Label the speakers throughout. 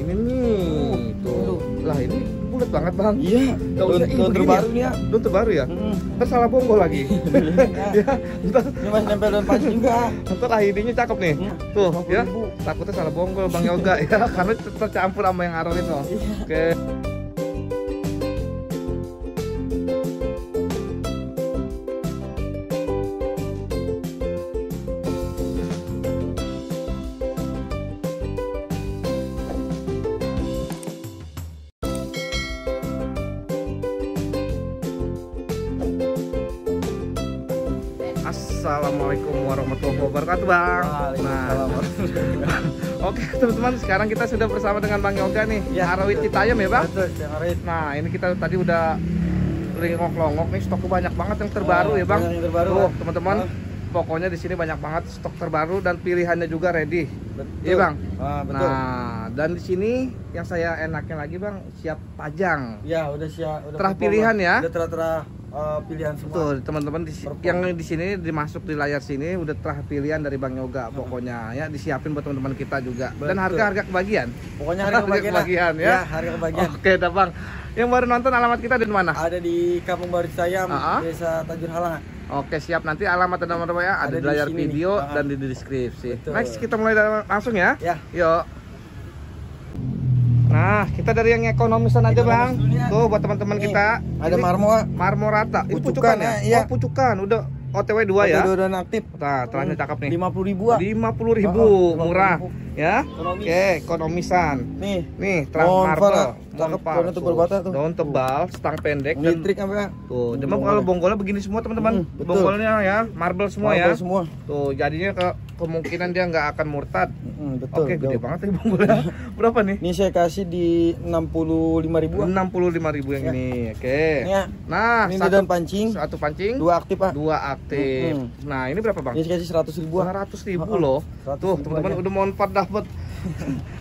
Speaker 1: ini nih. Tuh. Lah ini bulat banget, Bang.
Speaker 2: Iya. Daun terbaru nih ya.
Speaker 1: Daun terbaru ya? Ntar salah bonggol lagi. Ya, ntar
Speaker 2: Ini masih nempel daun panci juga.
Speaker 1: ntar ID-nya cakep nih. Tuh, ya. Takutnya salah bonggol Bang Yoga ya, karena tercampur sama yang arrow itu. Oke. Assalamualaikum warahmatullahi wabarakatuh, Bang. Oke teman-teman, sekarang kita sudah bersama dengan Bang Yoga nih,
Speaker 2: ya,
Speaker 1: Arawit Citayam ya, Bang?
Speaker 2: Betul,
Speaker 1: Nah ini kita tadi udah lengok-lengok nih, stoknya banyak banget yang terbaru ya, Bang.
Speaker 2: Yang terbaru,
Speaker 1: tuh teman-teman, pokoknya di sini banyak banget stok terbaru dan pilihannya juga ready.
Speaker 2: Betul.
Speaker 1: Iya, Bang.
Speaker 2: Betul.
Speaker 1: Nah dan di sini yang saya enaknya lagi, Bang, siap pajang.
Speaker 2: Ya udah siap. Udah
Speaker 1: Terah pilihan ya.
Speaker 2: Udah terah pilihan semua.
Speaker 1: Tuh teman-teman yang di sini dimasuk di layar sini udah terah pilihan dari Bang Yoga. Pokoknya ya disiapin buat teman-teman kita juga.
Speaker 2: Betul.
Speaker 1: Dan harga kebagian.
Speaker 2: Pokoknya harga kebagian
Speaker 1: ya.
Speaker 2: Ya, harga kebagian.
Speaker 1: Oke, dah Bang. Yang baru nonton, alamat kita di mana?
Speaker 2: Ada di Kampung Baru Citayam, Desa Tajur Halangan.
Speaker 1: Oke, siap. Nanti alamat dan nomor ya ada di layar video
Speaker 2: nih.
Speaker 1: dan di deskripsi.
Speaker 2: Betul.
Speaker 1: Next kita mulai langsung ya.
Speaker 2: Ya.
Speaker 1: Yuk. Nah, kita dari yang ekonomisan aja, Bang. Tuh buat teman-teman kita.
Speaker 2: Ada
Speaker 1: Marmorata. Ini
Speaker 2: Pucukan
Speaker 1: pucukan ya?
Speaker 2: ya?
Speaker 1: Oh, pucukan. Udah OTW 2 ya?
Speaker 2: Udah aktif.
Speaker 1: Nah, terangnya cakep nih.
Speaker 2: 50.000.
Speaker 1: 50.000, murah. Ya.
Speaker 2: Ekonomis.
Speaker 1: Oke, ekonomisan. Nih, terang marble. Cakep, Pak.
Speaker 2: Daun tebal bata tuh.
Speaker 1: Daun tebal, stang pendek dan
Speaker 2: Listrik apa?
Speaker 1: tuh, demam kalau bonggolnya begini semua, teman-teman.
Speaker 2: Betul.
Speaker 1: Bonggolnya ya, marble semua ya.
Speaker 2: Semua.
Speaker 1: Tuh, jadinya kemungkinan dia nggak akan murtad.
Speaker 2: Betul.
Speaker 1: Oke, gede banget nih bonggolnya. Berapa nih?
Speaker 2: Ini saya kasih di 65.000.
Speaker 1: 65.000 yang ini. Oke.
Speaker 2: Ya.
Speaker 1: Nah,
Speaker 2: Ini daun pancing.
Speaker 1: satu pancing,
Speaker 2: 2 aktif, Pak.
Speaker 1: 2 aktif. Nah, ini berapa, Bang?
Speaker 2: Ini saya kasih 100.000.
Speaker 1: 100.000 loh.
Speaker 2: 100.000
Speaker 1: Tuh, teman-teman
Speaker 2: aja.
Speaker 1: udah mau empat dapat.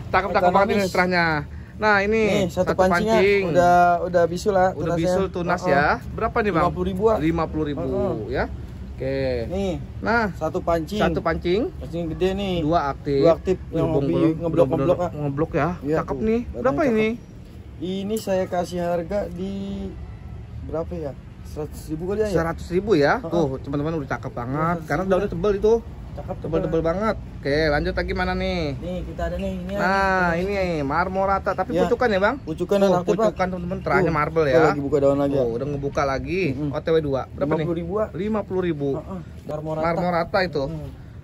Speaker 1: Cakep-cakep banget ini terahnya. Nah, ini
Speaker 2: Nih, satu pancing. Udah bisul lah.
Speaker 1: Udah bisul tunas ya. Berapa nih, Bang?
Speaker 2: 50.000.
Speaker 1: 50.000 ya. Oke.
Speaker 2: Nih.
Speaker 1: Nah,
Speaker 2: Satu pancing.
Speaker 1: Pancing
Speaker 2: gede nih.
Speaker 1: 2 aktif.
Speaker 2: 2 aktif yang hobi
Speaker 1: ngeblok ya.
Speaker 2: Iya,
Speaker 1: Cakep
Speaker 2: tuh.
Speaker 1: nih. Berapa
Speaker 2: Cakep.
Speaker 1: ini?
Speaker 2: Ini saya kasih harga di berapa ya? 100.000 kali ya.
Speaker 1: 100.000 ya. Tuh, teman-teman udah cakep banget. Karena daunnya tebal itu.
Speaker 2: Cakep
Speaker 1: Tebal-tebal banget. Oke, lanjut lagi mana nih?
Speaker 2: Nih, kita ada nih ini.
Speaker 1: Nah, ini Marmorata, tapi
Speaker 2: Ya.
Speaker 1: pucukan ya, Bang?
Speaker 2: Pucukan
Speaker 1: Tuh,
Speaker 2: dan aktif, Pak.
Speaker 1: pucukan teman-teman, terahnya
Speaker 2: Tuh,
Speaker 1: marble
Speaker 2: tuh
Speaker 1: ya.
Speaker 2: lagi buka daun lagi.
Speaker 1: Tuh, udah ngebuka lagi. OTW 2. Berapa nih?
Speaker 2: 50.000.
Speaker 1: 50.000.
Speaker 2: Marmorata.
Speaker 1: Marmorata itu.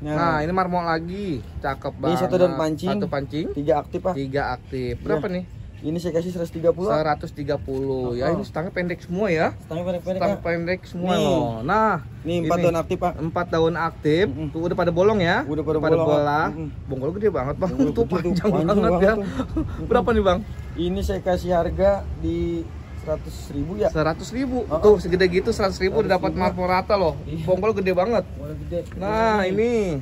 Speaker 1: Nah, ini marmor lagi. Cakep banget.
Speaker 2: Ini satu daun pancing.
Speaker 1: Satu pancing.
Speaker 2: 3 aktif, Pak.
Speaker 1: 3 aktif. Berapa nih?
Speaker 2: Ini saya kasih 130.
Speaker 1: 130. Ya, ini stangnya pendek semua ya.
Speaker 2: Stangnya pendek-pendek.
Speaker 1: Stang
Speaker 2: Ya.
Speaker 1: pendek semua
Speaker 2: Nih.
Speaker 1: loh. Nah,
Speaker 2: Nih 4 daun aktif, Pak.
Speaker 1: 4 daun aktif. Tuh udah pada bolong ya.
Speaker 2: Udah pada
Speaker 1: bola.
Speaker 2: bolong.
Speaker 1: Bonggol gede banget, Bang.
Speaker 2: Bonggol
Speaker 1: Tuh
Speaker 2: gede tuh,
Speaker 1: panjang
Speaker 2: panjang
Speaker 1: banget
Speaker 2: banget
Speaker 1: ya.
Speaker 2: tuh.
Speaker 1: Berapa nih, Bang?
Speaker 2: Ini saya kasih harga di 100.000 ya.
Speaker 1: 100.000. Tuh segede gitu 100.000 udah dapat Marmorata loh.
Speaker 2: Iya.
Speaker 1: Bonggol gede banget.
Speaker 2: Gede.
Speaker 1: Nah, ini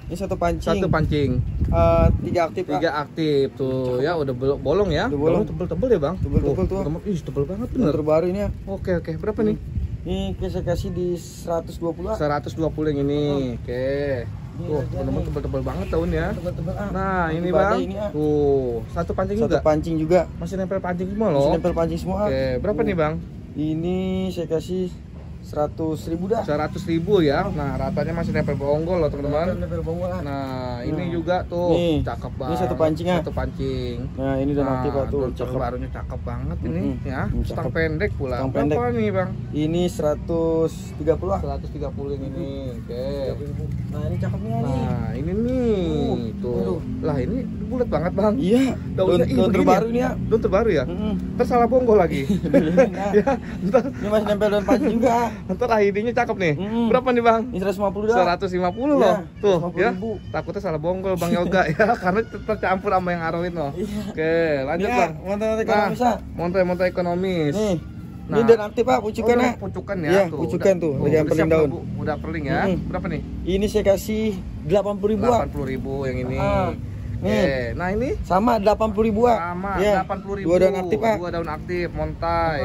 Speaker 2: Ini satu pancing.
Speaker 1: 1 pancing.
Speaker 2: 3 aktif, Pak.
Speaker 1: 3 aktif tuh ya, udah bolong ya.
Speaker 2: Udah bolong.
Speaker 1: Tebel-tebel ya, Bang.
Speaker 2: Tebel-tebel tuh.
Speaker 1: Ih, tebel banget
Speaker 2: Daun
Speaker 1: bener.
Speaker 2: terbaru ini ya.
Speaker 1: Oke, berapa nih?
Speaker 2: Ini saya kasih di 120.
Speaker 1: 120 yang ini. Oke. Tuh, teman-teman tebel-tebel banget daunnya.
Speaker 2: Tebel-tebel.
Speaker 1: Nah, ini,
Speaker 2: Badai
Speaker 1: Bang.
Speaker 2: ini,
Speaker 1: Tuh, satu pancing
Speaker 2: Satu
Speaker 1: juga.
Speaker 2: pancing juga.
Speaker 1: Masih nempel pancing semua
Speaker 2: Masih
Speaker 1: loh.
Speaker 2: nempel pancing semua.
Speaker 1: Oke, berapa nih, Bang?
Speaker 2: Ini saya kasih 100.000 dah.
Speaker 1: 100.000 ya. Nah, ratanya masih nempel bonggol loh, teman-teman.
Speaker 2: Nempel bonggol lah.
Speaker 1: Nah, ini juga tuh
Speaker 2: Nih,
Speaker 1: cakep
Speaker 2: ini
Speaker 1: banget.
Speaker 2: satu pancing ya.
Speaker 1: Satu pancing.
Speaker 2: Nah, ini udah aktif, Pak, tuh.
Speaker 1: daun
Speaker 2: Cakep.
Speaker 1: terbarunya cakep banget ini ya.
Speaker 2: Cakep.
Speaker 1: Stang pendek pula.
Speaker 2: Stang
Speaker 1: Berapa
Speaker 2: pendek.
Speaker 1: nih, Bang?
Speaker 2: Ini 130 lah.
Speaker 1: 130 yang ini. Oke.
Speaker 2: Nah, ini cakepnya nih.
Speaker 1: Nah, ini nih. Tuh. Lah, ini bulat banget, Bang.
Speaker 2: Iya, daun
Speaker 1: begini
Speaker 2: terbaru
Speaker 1: ya?
Speaker 2: ini ya.
Speaker 1: Daun terbaru ya? Ntar salah bonggol lagi. Ya, ntar
Speaker 2: Ini masih nempel daun pancing juga.
Speaker 1: ntar ID-nya cakep nih. Berapa nih, Bang?
Speaker 2: Ini 150 dah.
Speaker 1: 150 loh.
Speaker 2: Iya,
Speaker 1: Tuh,
Speaker 2: 150.000.
Speaker 1: ya. Takutnya salah bonggol Bang Yoga ya, karena tercampur sama yang arrow itu. Oke, lanjut,
Speaker 2: Ini
Speaker 1: Bang.
Speaker 2: montai ekonomis.
Speaker 1: Montai ekonomis.
Speaker 2: Nih.
Speaker 1: Nah.
Speaker 2: Ini daun aktif, Pak, pucukan ya.
Speaker 1: Pucukan ya.
Speaker 2: Iya,
Speaker 1: Tuh,
Speaker 2: pucukan tuh, lagi yang
Speaker 1: udah
Speaker 2: perling
Speaker 1: siap,
Speaker 2: daun.
Speaker 1: Bu. Udah perling ya. Berapa nih?
Speaker 2: Ini saya kasih 80.000.
Speaker 1: 80.000 yang ini.
Speaker 2: Nih.
Speaker 1: Nah, ini
Speaker 2: Sama 80.000.
Speaker 1: sama
Speaker 2: Iya.
Speaker 1: 80.000.
Speaker 2: 2 daun aktif, Pak.
Speaker 1: 2 daun aktif, montai.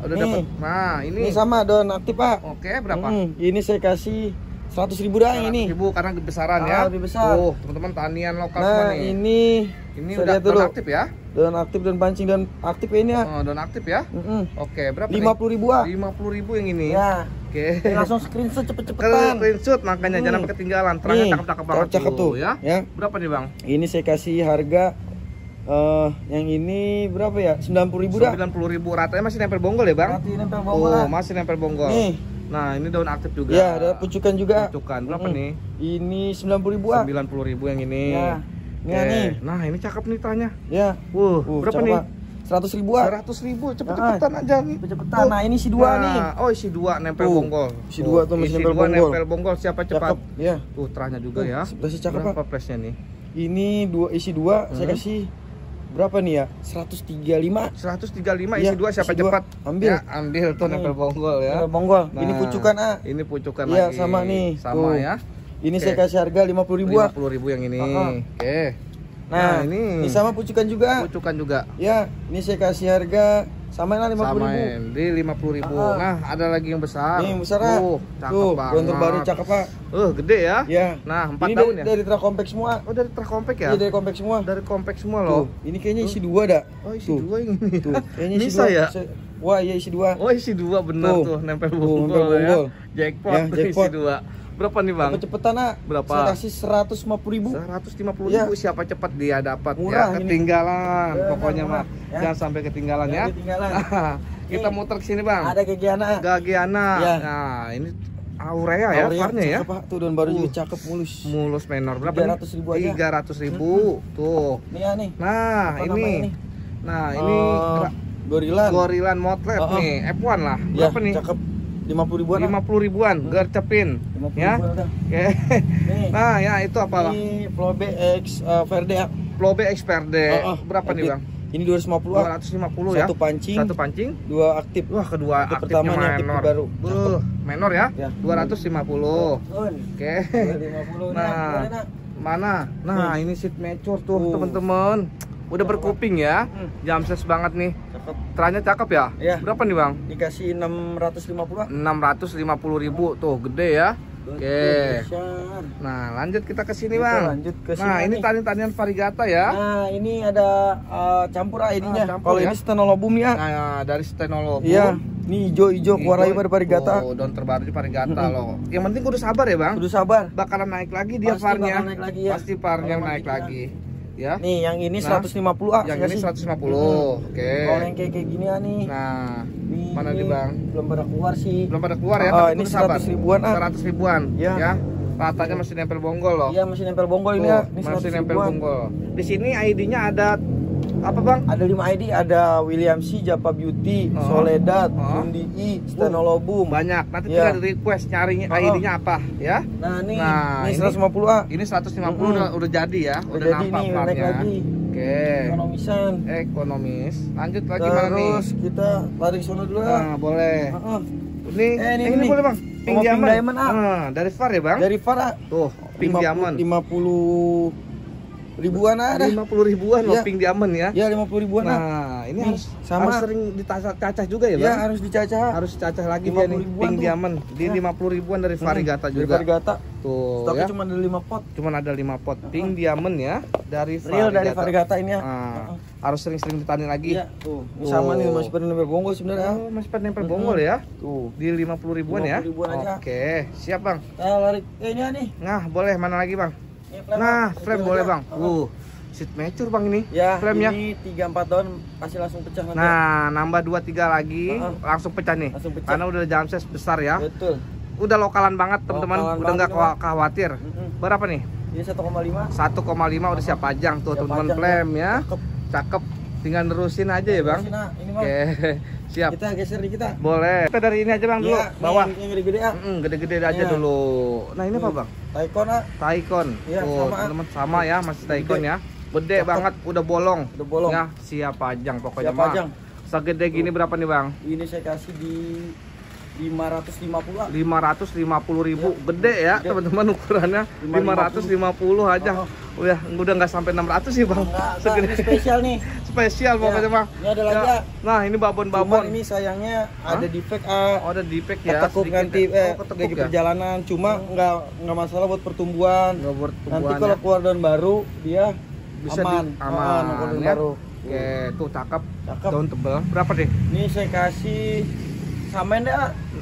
Speaker 1: Udah
Speaker 2: Nih.
Speaker 1: dapat. Nah, ini.
Speaker 2: Ini sama daun aktif, Pak.
Speaker 1: Oke, berapa?
Speaker 2: Ini saya kasih 100.000 dah yang ini.
Speaker 1: 100.000 karena besaran ya.
Speaker 2: Lebih besar.
Speaker 1: Tuh, teman-teman tanian lokal semua
Speaker 2: Nah,
Speaker 1: nih. Ini
Speaker 2: saya
Speaker 1: udah
Speaker 2: lihat dulu.
Speaker 1: daun aktif ya.
Speaker 2: Daun aktif dan pancing dan aktif ya ini ya.
Speaker 1: Oh, daun aktif ya. Oke, berapa
Speaker 2: 50.000 ah.
Speaker 1: nih? 50.000 yang ini.
Speaker 2: Ya.
Speaker 1: Oke.
Speaker 2: Ini langsung screenshot cepet-cepetan.
Speaker 1: Screenshot makanya jangan sampai ketinggalan. Terangnya
Speaker 2: Nih,
Speaker 1: cakep-cakep banget
Speaker 2: cakep tuh,
Speaker 1: ya.
Speaker 2: ya.
Speaker 1: Berapa nih, Bang?
Speaker 2: Ini saya kasih harga yang ini berapa ya? 90.000 dah.
Speaker 1: 90.000. Ratanya masih nempel bonggol ya, Bang?
Speaker 2: Nanti nempel bawah.
Speaker 1: Masih nempel bonggol.
Speaker 2: Nih.
Speaker 1: Nah, ini daun aktif juga.
Speaker 2: Ya, ada pucukan juga.
Speaker 1: Pucukan. Berapa nih?
Speaker 2: Ini 90.000 ah.
Speaker 1: 90.000 yang ini.
Speaker 2: Ya. Ini
Speaker 1: Oke.
Speaker 2: nih.
Speaker 1: Nah, ini cakep nih tanya.
Speaker 2: Ya.
Speaker 1: Berapa
Speaker 2: cakep,
Speaker 1: nih?
Speaker 2: ah. 100.000 ah.
Speaker 1: 100.000. Cepet-cepetan aja nih.
Speaker 2: Cepet-cepetan. Nah, ini isi 2 nih.
Speaker 1: Oh, isi 2 nempel
Speaker 2: Tuh.
Speaker 1: bonggol.
Speaker 2: Isi 2 tuh masih
Speaker 1: isi
Speaker 2: nempel
Speaker 1: 2
Speaker 2: bonggol.
Speaker 1: nempel bonggol. Siapa cepat?
Speaker 2: Cakep. Ya.
Speaker 1: Tuh, terahnya juga
Speaker 2: Tuh,
Speaker 1: ya.
Speaker 2: masih cakep,
Speaker 1: Berapa
Speaker 2: Pak.
Speaker 1: flashnya nih?
Speaker 2: Ini isi 2 saya kasih berapa nih ya? 135.
Speaker 1: 135
Speaker 2: Iya,
Speaker 1: isi 2 siapa
Speaker 2: isi dua.
Speaker 1: cepat?
Speaker 2: Ambil.
Speaker 1: Ya, ambil tuh nempel bonggol ya.
Speaker 2: Nempel bonggol.
Speaker 1: Nah,
Speaker 2: Ini pucukan ah.
Speaker 1: Ini pucukan
Speaker 2: Iya,
Speaker 1: lagi.
Speaker 2: sama nih.
Speaker 1: Sama
Speaker 2: Tuh.
Speaker 1: ya.
Speaker 2: Ini
Speaker 1: Oke.
Speaker 2: saya kasih harga 50.000 ah.
Speaker 1: 50.000 yang ini. Oke.
Speaker 2: Nah,
Speaker 1: ini
Speaker 2: sama pucukan juga.
Speaker 1: pucukan juga.
Speaker 2: Ya, ini saya kasih harga samain lah 50.000.
Speaker 1: Samain di 50.000. Nah, ada lagi yang besar.
Speaker 2: Nih, besar ah.
Speaker 1: Cakep
Speaker 2: Tuh,
Speaker 1: banget.
Speaker 2: daun terbaru cakep ah.
Speaker 1: Gede ya.
Speaker 2: Ya.
Speaker 1: Nah, 4
Speaker 2: Ini
Speaker 1: daun ya.
Speaker 2: dari Tra Compact semua.
Speaker 1: Oh, dari terkompek ya?
Speaker 2: Iya, dari Compact semua.
Speaker 1: Dari kompak semua
Speaker 2: Tuh,
Speaker 1: loh.
Speaker 2: ini kayaknya isi 2 dah.
Speaker 1: Oh, isi
Speaker 2: Tuh.
Speaker 1: 2 yang ini.
Speaker 2: Tuh, kayaknya isi
Speaker 1: Bisa
Speaker 2: 2.
Speaker 1: ya?
Speaker 2: Wah, iya isi 2.
Speaker 1: Oh, isi 2 benar
Speaker 2: Tuh.
Speaker 1: tuh, nempel
Speaker 2: Tuh,
Speaker 1: bonggol
Speaker 2: nempel bonggol.
Speaker 1: ya. Jackpot,
Speaker 2: Ya,
Speaker 1: tuh
Speaker 2: jackpot.
Speaker 1: isi 2. Berapa nih, Bang?
Speaker 2: Cepet-cepetan ah.
Speaker 1: Berapa?
Speaker 2: Saya kasih 150.000.
Speaker 1: 150.000.
Speaker 2: Ya.
Speaker 1: Siapa cepat dia dapat
Speaker 2: Murah
Speaker 1: ya.
Speaker 2: ini.
Speaker 1: Ketinggalan.
Speaker 2: Benar,
Speaker 1: Pokoknya
Speaker 2: murah.
Speaker 1: mah
Speaker 2: Ya.
Speaker 1: jangan sampai ketinggalan ya.
Speaker 2: Jangan ketinggalan.
Speaker 1: Kita
Speaker 2: Nih.
Speaker 1: muter ke sini, Bang.
Speaker 2: Ada Gegiana.
Speaker 1: Gagiana.
Speaker 2: Ya.
Speaker 1: Nah, ini Aurea ya, farnya ya.
Speaker 2: Cakep, Pak. Tuh daun baru juga cakep mulus.
Speaker 1: Mulus menor berapa
Speaker 2: 300.000 aja.
Speaker 1: 300.000. Tuh.
Speaker 2: Nih ya nih.
Speaker 1: Nah,
Speaker 2: Apa namanya
Speaker 1: ini.
Speaker 2: nih?
Speaker 1: Nah, ini
Speaker 2: Gorilan.
Speaker 1: Gorilan Motlet nih, F1 lah.
Speaker 2: Ya,
Speaker 1: Berapa nih?
Speaker 2: cakep. 50.000-an.
Speaker 1: 50.000-an, gercepin.
Speaker 2: 50.000
Speaker 1: Ya.
Speaker 2: udah.
Speaker 1: Oke.
Speaker 2: Nih.
Speaker 1: Nah, ya itu apa lah?
Speaker 2: Ini Flobe X Verde ya.
Speaker 1: Flobe Experde. Berapa nih, Bang?
Speaker 2: Ini 250 ah.
Speaker 1: 250 ya.
Speaker 2: Satu pancing,
Speaker 1: Satu pancing.
Speaker 2: 2 aktif.
Speaker 1: Wah, kedua
Speaker 2: Untuk
Speaker 1: aktifnya
Speaker 2: pertamanya aktif
Speaker 1: menor.
Speaker 2: baru.
Speaker 1: Menor ya?
Speaker 2: Ya.
Speaker 1: 250. Oke.
Speaker 2: 250.
Speaker 1: Nah, mana? Nah, ini seat mature tuh, teman-teman. Udah berkuping ya. Jamses banget nih.
Speaker 2: Cakep.
Speaker 1: Teranya cakep ya?
Speaker 2: Iya.
Speaker 1: Berapa nih, Bang?
Speaker 2: Dikasih 650 ah.
Speaker 1: 650.000 tuh, gede ya. Oke.
Speaker 2: Besar.
Speaker 1: Nah, lanjut kita ke sini,
Speaker 2: Kita
Speaker 1: Bang.
Speaker 2: lanjut ke
Speaker 1: Nah,
Speaker 2: sini
Speaker 1: ini
Speaker 2: nih.
Speaker 1: tanian-tanian variegata ya.
Speaker 2: Nah, ini ada campur ID-nya.
Speaker 1: campur
Speaker 2: Kalau
Speaker 1: ya.
Speaker 2: ini stenolobum ya.
Speaker 1: Nah, dari Stenolobum.
Speaker 2: Iya. Ini hijau-hijau keluar lagi pada varigata.
Speaker 1: Oh, daun terbaru di variegata loh. Yang penting kudu sabar ya, Bang.
Speaker 2: Kudu sabar.
Speaker 1: Bakalan naik lagi dia
Speaker 2: Pasti
Speaker 1: farnya.
Speaker 2: bakal naik lagi ya.
Speaker 1: Pasti farnya
Speaker 2: Kalau
Speaker 1: naik
Speaker 2: kita.
Speaker 1: lagi. Ya.
Speaker 2: Nih, yang ini
Speaker 1: Nah,
Speaker 2: 150 ah.
Speaker 1: Yang
Speaker 2: saya
Speaker 1: ini
Speaker 2: kasih.
Speaker 1: 150. Oke.
Speaker 2: Kalau yang kayak gini ya nih.
Speaker 1: Nah,
Speaker 2: Ini
Speaker 1: mana nih, Bang?
Speaker 2: Belum pada keluar sih.
Speaker 1: Belum pada keluar ya,
Speaker 2: Ah,
Speaker 1: tapi
Speaker 2: ini
Speaker 1: kudu sabar.
Speaker 2: 100 ribuan, ah.
Speaker 1: 100 ribuan.
Speaker 2: Iya.
Speaker 1: Ya. Ratanya masih nempel bonggol loh.
Speaker 2: Iya, masih nempel bonggol ini
Speaker 1: Tuh,
Speaker 2: ya. Ini
Speaker 1: masih
Speaker 2: 100
Speaker 1: nempel
Speaker 2: ribuan.
Speaker 1: bonggol. Di sini ID-nya ada apa, Bang?
Speaker 2: Ada 5 ID, ada William C, Japa Beauty, Soledad, Undi I, Stenolobum.
Speaker 1: Banyak. Nanti
Speaker 2: Iya.
Speaker 1: tinggal di request nyari ID-nya apa ya.
Speaker 2: Nah, nih,
Speaker 1: Nah,
Speaker 2: ini
Speaker 1: ini-
Speaker 2: 150 ah.
Speaker 1: Ini 150 udah jadi ya. Udah
Speaker 2: jadi
Speaker 1: nampak
Speaker 2: nih, naik
Speaker 1: farnya.
Speaker 2: lagi.
Speaker 1: Oke.
Speaker 2: Ekonomisan.
Speaker 1: Ekonomis. Lanjut lagi mana nih?
Speaker 2: Terus kita lari ke sono dulu ah.
Speaker 1: Nah, boleh.
Speaker 2: Heeh.
Speaker 1: Ini
Speaker 2: ini.
Speaker 1: boleh, Bang. Pink
Speaker 2: Sama Pink
Speaker 1: Diamond.
Speaker 2: Diamond, ah.
Speaker 1: Nah, dari Far ya, Bang?
Speaker 2: Dari Farah.
Speaker 1: Tuh, Pink Diamond.
Speaker 2: 50 ribuan ada.
Speaker 1: 50 ribuan loh
Speaker 2: Iya.
Speaker 1: Pink Diamond ya.
Speaker 2: Ya 50 ribuan ah.
Speaker 1: Nah, ini
Speaker 2: Nih,
Speaker 1: harus
Speaker 2: sama.
Speaker 1: harus sering dicacah juga ya,
Speaker 2: Ya
Speaker 1: Bang?
Speaker 2: harus dicacah.
Speaker 1: Harus cacah lagi
Speaker 2: 50
Speaker 1: dia nih.
Speaker 2: ribuan
Speaker 1: Pink
Speaker 2: tuh.
Speaker 1: Diamond di
Speaker 2: Ya.
Speaker 1: 50 ribuan dari Varigata
Speaker 2: Dari
Speaker 1: juga.
Speaker 2: Varigata.
Speaker 1: Tuh
Speaker 2: Stoknya
Speaker 1: ya.
Speaker 2: cuma ada 5 pot.
Speaker 1: Cuman ada 5 pot Pink Diamond ya dari
Speaker 2: Real dari Varigata ini ya.
Speaker 1: Nah, harus sering-sering ditanin lagi.
Speaker 2: Iya, tuh. Ini sama nih masih pada nempel bonggol sebenarnya.
Speaker 1: Oh, masih pada nempel bonggol ya.
Speaker 2: Tuh.
Speaker 1: Di 50 ribuan ya.
Speaker 2: 50 ribuan aja.
Speaker 1: Oke, siap, Bang.
Speaker 2: Nah, lari ini ya nih.
Speaker 1: Nah, boleh mana lagi, Bang?
Speaker 2: Ini frame,
Speaker 1: Nah,
Speaker 2: Bang.
Speaker 1: frame
Speaker 2: Ini
Speaker 1: boleh,
Speaker 2: aja.
Speaker 1: Bang. Seat mature, Bang, ini.
Speaker 2: Ya,
Speaker 1: Frame-nya.
Speaker 2: ini 3-4 tahun pasti langsung pecah nanti.
Speaker 1: Nah, nambah 2-3 lagi langsung pecah nih.
Speaker 2: Langsung pecah.
Speaker 1: Karena udah jam ses besar ya.
Speaker 2: Betul.
Speaker 1: Udah lokalan banget, teman-teman.
Speaker 2: Lokalan
Speaker 1: Udah nggak
Speaker 2: banget,
Speaker 1: khawatir. Berapa nih?
Speaker 2: Ini 1,5.
Speaker 1: 1,5 udah siap pajang tuh,
Speaker 2: Siap
Speaker 1: teman-teman.
Speaker 2: pajang,
Speaker 1: Flame ya.
Speaker 2: Cakep.
Speaker 1: Cakep. Tinggal nerusin aja ya, Bang.
Speaker 2: Nah, ini Bang.
Speaker 1: Oke, siap.
Speaker 2: Kita geser di kita.
Speaker 1: Boleh. Kita dari ini aja, Bang, dulu.
Speaker 2: Iya,
Speaker 1: Bawah.
Speaker 2: Yang gede-gede ah.
Speaker 1: Gede-gede aja
Speaker 2: Iya.
Speaker 1: dulu. Nah, ini apa, Bang?
Speaker 2: Taikon ah.
Speaker 1: Taikon.
Speaker 2: Iya,
Speaker 1: Tuh,
Speaker 2: sama.
Speaker 1: teman-teman, sama ya, masih Taikon
Speaker 2: Gede.
Speaker 1: ya. Gede
Speaker 2: Cakep.
Speaker 1: banget, udah bolong.
Speaker 2: Udah bolong.
Speaker 1: Ya, siap pajang pokoknya,
Speaker 2: Siap
Speaker 1: mah.
Speaker 2: pajang.
Speaker 1: Segede gini berapa nih, Bang?
Speaker 2: Ini saya kasih di 550 ah.
Speaker 1: 550.000.
Speaker 2: Ya.
Speaker 1: Gede ya,
Speaker 2: Gede.
Speaker 1: teman-teman, ukurannya 550 aja. Udah nggak sampai 600 sih, Bang.
Speaker 2: Enggak,
Speaker 1: Segede.
Speaker 2: ini spesial nih.
Speaker 1: spesial pokoknya mah.
Speaker 2: Ini ada lagi ya.
Speaker 1: Nah, ini
Speaker 2: Cuman
Speaker 1: babon-babon.
Speaker 2: ini sayangnya ada defect
Speaker 1: Oh, ada defect ya.
Speaker 2: ketekuk
Speaker 1: sedikit
Speaker 2: nanti
Speaker 1: ya. Oh, ketekuk
Speaker 2: lagi
Speaker 1: ya.
Speaker 2: perjalanan. Cuma nggak masalah buat pertumbuhan.
Speaker 1: Nggak buat
Speaker 2: Nanti
Speaker 1: tumbuhan
Speaker 2: kalau
Speaker 1: ya.
Speaker 2: keluar daun baru dia
Speaker 1: Bisa
Speaker 2: aman.
Speaker 1: aman
Speaker 2: kalau daun
Speaker 1: ya.
Speaker 2: baru.
Speaker 1: Oke, tuh cakep.
Speaker 2: Cakep.
Speaker 1: Daun tebal. Berapa deh?
Speaker 2: Ini saya kasih samain deh.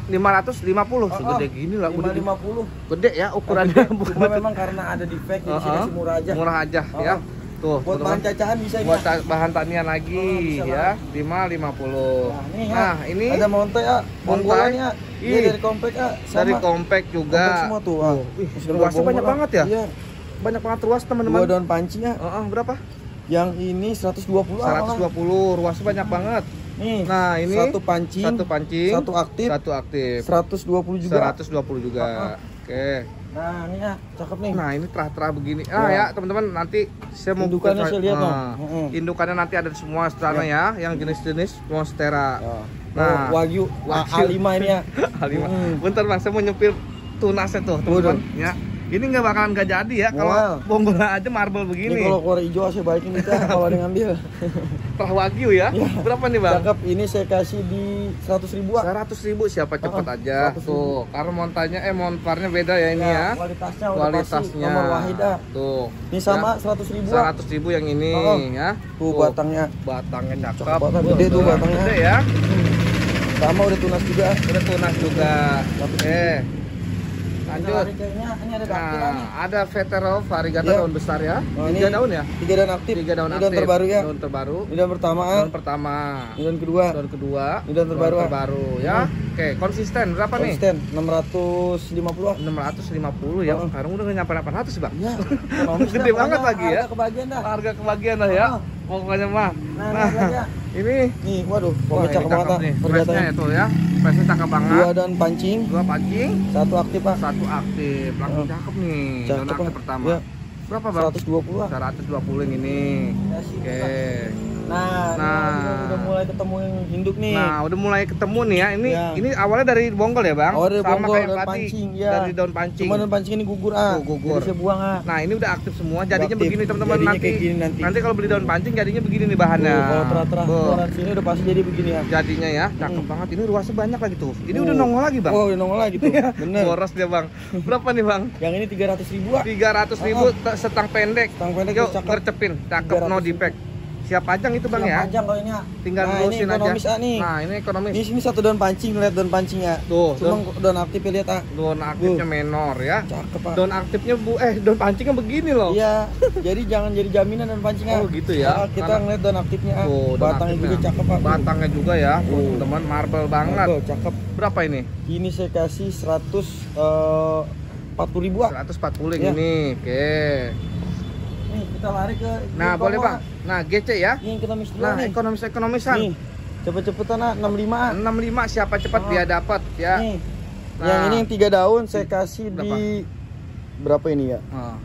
Speaker 1: 550 segede gini lah. Udah
Speaker 2: 550.
Speaker 1: gede ya ukurannya.
Speaker 2: Cuma memang karena ada defect jadi saya kasih murah aja.
Speaker 1: Murah aja ya. Tuh,
Speaker 2: Buat bahan cacahan bisa ini.
Speaker 1: buat bahan tanian lagi
Speaker 2: bisa
Speaker 1: ya. 550.
Speaker 2: Nah, ini,
Speaker 1: Nah, ini
Speaker 2: ada montai ya. Bonggolan ya.
Speaker 1: Ih,
Speaker 2: Dia dari komplek ya.
Speaker 1: dari kompak juga.
Speaker 2: Komplek semua tuh. Ah.
Speaker 1: Ih,
Speaker 2: Masih
Speaker 1: luasnya
Speaker 2: ada
Speaker 1: banyak
Speaker 2: bonggolan.
Speaker 1: banget ya.
Speaker 2: Iya.
Speaker 1: Banyak banget ruas
Speaker 2: Dua
Speaker 1: teman-teman.
Speaker 2: daun pancing ya.
Speaker 1: Berapa?
Speaker 2: Yang ini 120 malah.
Speaker 1: 120. Ruasnya banyak banget.
Speaker 2: Nih.
Speaker 1: Nah, ini
Speaker 2: satu pancing,
Speaker 1: satu aktif,
Speaker 2: satu
Speaker 1: aktif.
Speaker 2: 120 juga.
Speaker 1: 120 juga. Oke.
Speaker 2: Nah, ini ya, cakep nih.
Speaker 1: Nah, ini terah-terah begini.
Speaker 2: Ya.
Speaker 1: Ya, teman-teman, nanti saya mau
Speaker 2: Indukannya
Speaker 1: buka-
Speaker 2: saya lihat,
Speaker 1: Nah,
Speaker 2: Bang.
Speaker 1: indukannya nanti ada semua strana ya, yang jenis-jenis monstera.
Speaker 2: Ya.
Speaker 1: Nah,
Speaker 2: Wagyu,
Speaker 1: Wagyu.
Speaker 2: A5 ini ya.
Speaker 1: Halimah.
Speaker 2: Mm.
Speaker 1: Bentar Bang, saya mau nyepir tunasnya tuh, teman-teman. Ya. Ini nggak bakalan nggak jadi ya kalau
Speaker 2: Wow.
Speaker 1: bonggola aja marble
Speaker 2: Ini
Speaker 1: begini.
Speaker 2: kalau keluar hijau saya baikin kita kalau ada yang ngambil.
Speaker 1: Terah wagyu ya.
Speaker 2: Ya.
Speaker 1: Berapa nih Bang?
Speaker 2: Cakep, ini saya kasih di 100.000 ah.
Speaker 1: 100.000 siapa cepet aja
Speaker 2: 100.000.
Speaker 1: tuh. Karena montanya montarnya beda ya ini ya.
Speaker 2: Kualitasnya udah pasti
Speaker 1: Kualitasnya.
Speaker 2: nomor wahid ah.
Speaker 1: Tuh.
Speaker 2: Ini sama
Speaker 1: Ya.
Speaker 2: 100.000 ah.
Speaker 1: 100.000 yang ini ya.
Speaker 2: Tuh batangnya.
Speaker 1: Batangnya cakep.
Speaker 2: Cakep banget, gede tuh batangnya.
Speaker 1: Gede ya.
Speaker 2: Sama udah tunas juga.
Speaker 1: Udah tunas juga. Oke. Lanjut.
Speaker 2: Ini ada daktil nih.
Speaker 1: Nah, ada Vetero variegata
Speaker 2: Ya.
Speaker 1: daun besar ya.
Speaker 2: Oh,
Speaker 1: 3
Speaker 2: ini
Speaker 1: daun ya?
Speaker 2: 3 daun aktif.
Speaker 1: 3 daun
Speaker 2: Ini
Speaker 1: aktif.
Speaker 2: daun terbaru ya.
Speaker 1: Daun terbaru.
Speaker 2: Ini daun pertama ah.
Speaker 1: Daun pertama.
Speaker 2: Ini daun kedua.
Speaker 1: Daun kedua.
Speaker 2: Ini daun terbaru, ah.
Speaker 1: terbaru ya. Oke, konsisten berapa nih?
Speaker 2: Konsisten 650 ah.
Speaker 1: 650 ya.
Speaker 2: Oh.
Speaker 1: Sekarang udah nyampe 800 Bang.
Speaker 2: Ya, ekonomis
Speaker 1: Gede
Speaker 2: dah,
Speaker 1: banget
Speaker 2: pokoknya
Speaker 1: lagi ya.
Speaker 2: harga kebagian dah.
Speaker 1: Harga kebagian lah ya.
Speaker 2: Oh.
Speaker 1: Pokoknya mah.
Speaker 2: Nah, lagi ya.
Speaker 1: Ini
Speaker 2: Nih, waduh,
Speaker 1: wah,
Speaker 2: pokoknya
Speaker 1: ini
Speaker 2: cakep banget ah.
Speaker 1: nih.
Speaker 2: Perlihatannya.
Speaker 1: Flashnya itu ya. Flashnya cakep banget.
Speaker 2: 2 daun pancing,
Speaker 1: 2 pancing,
Speaker 2: 1 aktif ah.
Speaker 1: 1 aktif. Langsung
Speaker 2: Oh.
Speaker 1: cakep nih.
Speaker 2: Cakep,
Speaker 1: Daun aktif
Speaker 2: Pak.
Speaker 1: pertama.
Speaker 2: Ya.
Speaker 1: Berapa Bang?
Speaker 2: 120 ah.
Speaker 1: 120 yang ini. Oke.
Speaker 2: Nah,
Speaker 1: Nah.
Speaker 2: udah mulai ketemu yang induk nih.
Speaker 1: Nah, udah mulai ketemu nih ya.
Speaker 2: Ya.
Speaker 1: Ini awalnya dari bonggol ya, Bang?
Speaker 2: Awalnya dari
Speaker 1: Sama
Speaker 2: bonggol,
Speaker 1: kayak
Speaker 2: daun
Speaker 1: tadi.
Speaker 2: pancing, ya.
Speaker 1: Dari daun pancing.
Speaker 2: Cuma daun pancing ini gugur ah.
Speaker 1: Oh, gugur.
Speaker 2: Jadi saya buang ah.
Speaker 1: Nah, ini udah aktif semua. Jadinya
Speaker 2: aktif.
Speaker 1: begini, teman-teman.
Speaker 2: Jadinya
Speaker 1: Nanti
Speaker 2: kayak gini nanti.
Speaker 1: kalau beli daun pancing jadinya begini nih bahannya.
Speaker 2: Tuh, kalau terah-terah
Speaker 1: Tuh.
Speaker 2: keluaran sini udah pasti jadi begini ya.
Speaker 1: Jadinya ya, cakep banget. Ini ruasnya banyak lagi tuh. Ini udah nongol lagi, Bang.
Speaker 2: Oh, udah nongol lagi tuh. Bener.
Speaker 1: Boros dia, Bang. Berapa nih, Bang?
Speaker 2: Yang ini 300.000 ah.
Speaker 1: 300.000 setang pendek.
Speaker 2: Setang pendek
Speaker 1: Yuk,
Speaker 2: tuh cakep.
Speaker 1: gercepin. Cakep, no
Speaker 2: 300.000.
Speaker 1: defect. Siap pajang itu, Bang
Speaker 2: Yang
Speaker 1: ya.
Speaker 2: panjang kalau ini ah.
Speaker 1: Tinggal
Speaker 2: nah,
Speaker 1: lurusin
Speaker 2: ini
Speaker 1: aja.
Speaker 2: ekonomis ah nih.
Speaker 1: Nah, ini ekonomis.
Speaker 2: Ini sini 1 daun pancing, lihat daun pancingnya.
Speaker 1: Tuh,
Speaker 2: Cuma daun aktif ya, lihat ah.
Speaker 1: daun aktifnya menor ya.
Speaker 2: Cakep ah.
Speaker 1: Daun aktifnya daun pancingnya begini loh.
Speaker 2: Iya, jadi jangan jadi jaminan daun pancing ah.
Speaker 1: Oh, gitu ya.
Speaker 2: Ah, kita
Speaker 1: Karena-
Speaker 2: ngeliat daun aktifnya ah.
Speaker 1: Tuh, daun
Speaker 2: Batangnya
Speaker 1: aktifnya.
Speaker 2: juga cakep ah.
Speaker 1: Batangnya juga ya. Tuh,
Speaker 2: Tuh.
Speaker 1: teman-teman, marble banget.
Speaker 2: Tuh, cakep.
Speaker 1: Berapa ini?
Speaker 2: Ini saya kasih 140.000 ah.
Speaker 1: 140 yang
Speaker 2: Ya.
Speaker 1: ini. Oke.
Speaker 2: Nih, kita lari ke
Speaker 1: Nah, boleh, Bang. Nah, GC ya.
Speaker 2: Ini ekonomis dulu
Speaker 1: Nah,
Speaker 2: nih.
Speaker 1: ekonomisan.
Speaker 2: Nih, cepet-cepetan ah, 65 ah.
Speaker 1: 65 siapa cepat dia dapat ya.
Speaker 2: Nih.
Speaker 1: Nah.
Speaker 2: Yang ini yang 3 daun saya kasih
Speaker 1: Berapa?
Speaker 2: di berapa ini ya?
Speaker 1: Nah,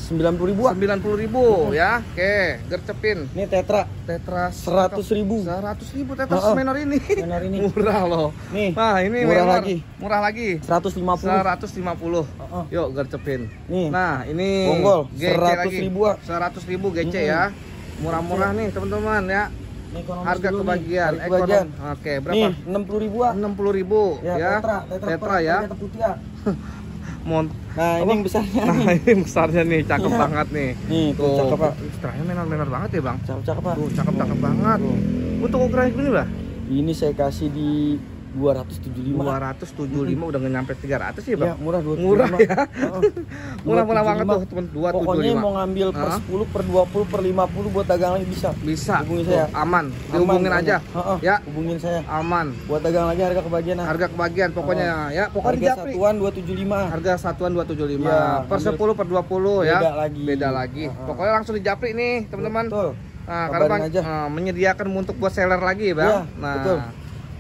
Speaker 2: 90.000 ah.
Speaker 1: 90.000 ya. Oke, gercepin.
Speaker 2: Ini tetra
Speaker 1: Tetra
Speaker 2: 100.000.
Speaker 1: 100.000 tetra
Speaker 2: Oh, oh.
Speaker 1: menor ini.
Speaker 2: Menor ini.
Speaker 1: Murah loh.
Speaker 2: Nih,
Speaker 1: Nah, ini
Speaker 2: murah
Speaker 1: menor.
Speaker 2: lagi.
Speaker 1: Murah lagi.
Speaker 2: 150.
Speaker 1: 150.
Speaker 2: Oh.
Speaker 1: Yuk, gercepin.
Speaker 2: Nih.
Speaker 1: Nah, ini
Speaker 2: Bonggol,
Speaker 1: GC
Speaker 2: 100.000 ah.
Speaker 1: 100.000 GC ya. Murah-murah nih, teman-teman ya.
Speaker 2: Ini ekonomis
Speaker 1: Harga
Speaker 2: dulu nih,
Speaker 1: kebagian,
Speaker 2: harga kebagian.
Speaker 1: Oke, berapa?
Speaker 2: Nih, 60.000 ah.
Speaker 1: 60.000
Speaker 2: Ya,
Speaker 1: ya. Tetra ya.
Speaker 2: Tetra putih ah.
Speaker 1: Apa?
Speaker 2: Nah, ini yang besarnya
Speaker 1: Nah,
Speaker 2: nih.
Speaker 1: ini besarnya nih, cakep
Speaker 2: Ya.
Speaker 1: banget nih.
Speaker 2: Nih, tuh cakep ah.
Speaker 1: Istilahnya menor-menor banget ya, Bang.
Speaker 2: Cakep ah.
Speaker 1: Tuh, cakep-cakep banget.
Speaker 2: Tuh.
Speaker 1: Untuk ukuran ini berapa?
Speaker 2: Ini saya kasih di 275.
Speaker 1: 275 udah nggak nyampe 300 ya, Bang?
Speaker 2: Ya, murah 275.
Speaker 1: Murah ya.
Speaker 2: Heeh.
Speaker 1: Murah-murah banget
Speaker 2: 275.
Speaker 1: tuh, teman. 275.
Speaker 2: Pokoknya mau ngambil per
Speaker 1: Hah?
Speaker 2: 10, per 20, per 50 buat dagang lagi bisa.
Speaker 1: Bisa.
Speaker 2: Hubungi
Speaker 1: Tuh,
Speaker 2: saya.
Speaker 1: aman. Dihubungin
Speaker 2: Aman,
Speaker 1: aja.
Speaker 2: Heeh.
Speaker 1: Ya,
Speaker 2: Hubungin saya.
Speaker 1: aman.
Speaker 2: Buat dagang lagi harga kebagian ah.
Speaker 1: Harga kebagian pokoknya ya. Pokoknya di
Speaker 2: Harga
Speaker 1: Japri.
Speaker 2: satuan 275 ah.
Speaker 1: Harga satuan 275.
Speaker 2: Ya,
Speaker 1: Per
Speaker 2: ambil
Speaker 1: 10 per 20 ya.
Speaker 2: beda lagi.
Speaker 1: Beda lagi.
Speaker 2: Heeh.
Speaker 1: Pokoknya langsung di Japri nih, teman-teman.
Speaker 2: Betul.
Speaker 1: Nah,
Speaker 2: Kabarin
Speaker 1: karena Bang
Speaker 2: aja.
Speaker 1: menyediakan untuk buat seller lagi, Bang.
Speaker 2: Iya,
Speaker 1: Nah,
Speaker 2: betul.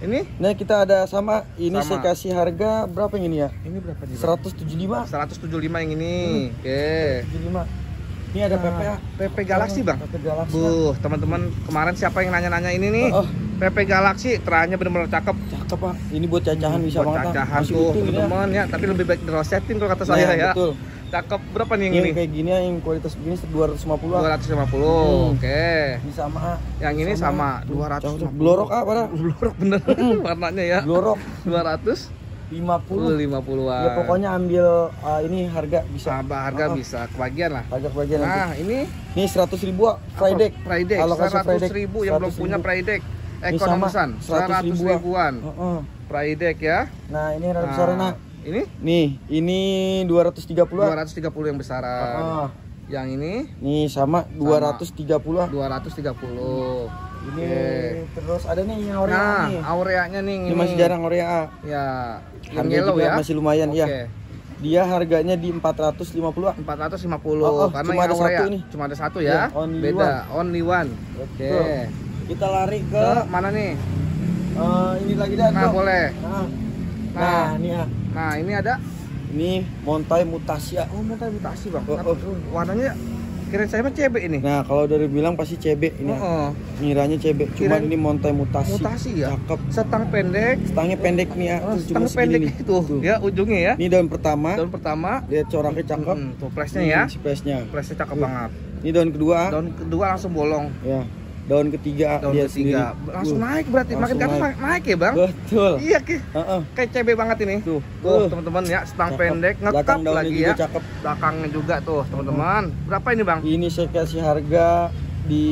Speaker 1: ini
Speaker 2: Nah, kita ada sama ini
Speaker 1: Sama.
Speaker 2: saya kasih harga berapa yang ini ya?
Speaker 1: ini berapa nih, Bang?
Speaker 2: 175.
Speaker 1: 175 yang ini. Oke.
Speaker 2: 175. Ini ada PP ah.
Speaker 1: PP Galaxy, Bang.
Speaker 2: PP Galaxy. ah.
Speaker 1: Teman-teman kemarin siapa yang nanya-nanya ini nih?
Speaker 2: Oh,
Speaker 1: PP Galaxy, terahnya bener-bener cakep.
Speaker 2: cakep ah. Ini buat cacahan bisa
Speaker 1: Buat
Speaker 2: banget ah.
Speaker 1: cacahan
Speaker 2: Masih
Speaker 1: tuh,
Speaker 2: utuh ini ah.
Speaker 1: teman-teman ya. Tapi lebih baik dirosetin kalau kata
Speaker 2: Nah,
Speaker 1: saya ya.
Speaker 2: betul.
Speaker 1: Cakep. Berapa nih yang
Speaker 2: Yang
Speaker 1: ini?
Speaker 2: kayak gini yang kualitas begini 250 lah.
Speaker 1: 250. Oke.
Speaker 2: Ini sama.
Speaker 1: Yang ini sama 250.
Speaker 2: Glorok pada.
Speaker 1: Glorok bener warnanya ya.
Speaker 2: Glorok
Speaker 1: 250.
Speaker 2: 50.
Speaker 1: 50-an.
Speaker 2: Ya pokoknya ambil ini harga bisa.
Speaker 1: Harga bisa kebagian lah.
Speaker 2: Harga kebagian nanti.
Speaker 1: Nah, ini
Speaker 2: Nih 100.000 Friday.
Speaker 1: Friday.
Speaker 2: Alokasi
Speaker 1: 100.000 yang belum punya Friday. Ekonomisan 100 ribuan. Friday ya.
Speaker 2: Nah, ini rada besar nak.
Speaker 1: Ini?
Speaker 2: Nih, ini 230-an.
Speaker 1: 230 yang besaran. Yang ini?
Speaker 2: Nih sama 230-an.
Speaker 1: 230.
Speaker 2: Ini terus ada nih yang Aurea
Speaker 1: nah,
Speaker 2: nih.
Speaker 1: Aureanya nih
Speaker 2: Ini masih jarang Aurea.
Speaker 1: Ya, yang
Speaker 2: Harga
Speaker 1: yellow
Speaker 2: juga
Speaker 1: ya.
Speaker 2: masih lumayan ya. Dia harganya di 450-an.
Speaker 1: 450. Karena
Speaker 2: cuma
Speaker 1: yang
Speaker 2: ada
Speaker 1: Aurea
Speaker 2: satu ini.
Speaker 1: cuma ada satu ya. Beda, only one. Oke.
Speaker 2: Kita lari ke
Speaker 1: mana nih?
Speaker 2: ini lagi dah.
Speaker 1: Nah, boleh.
Speaker 2: Nah, ini ya.
Speaker 1: Nah, ini ada.
Speaker 2: Ini Montai Mutasia.
Speaker 1: Oh, Montai Mutasi, Bang. Warnanya kirain saya mah CB ini.
Speaker 2: Nah, kalau dari bilang pasti CB ini. Ngiranya CB, cuma ini Montai Mutasi.
Speaker 1: Mutasi ya.
Speaker 2: Cakep.
Speaker 1: Setang pendek.
Speaker 2: Setangnya pendek nih ya.
Speaker 1: Setang pendek itu. Ya, ujungnya ya.
Speaker 2: Ini daun pertama.
Speaker 1: Daun pertama.
Speaker 2: Lihat coraknya cakep.
Speaker 1: Tuh flashnya ya.
Speaker 2: Flashnya.
Speaker 1: Flashnya cakep banget.
Speaker 2: Ini daun kedua.
Speaker 1: Daun kedua langsung bolong.
Speaker 2: Ya. Daun ketiga
Speaker 1: daun
Speaker 2: dia
Speaker 1: ketiga
Speaker 2: sendiri.
Speaker 1: Langsung naik berarti makin kan naik ya bang.
Speaker 2: Betul.
Speaker 1: Iya kayak CB banget ini tuh teman-teman ya, setang pendek ngekap lagi ya,
Speaker 2: cakep.
Speaker 1: Belakangnya juga tuh teman-teman. Berapa ini bang?
Speaker 2: Ini saya kasih harga di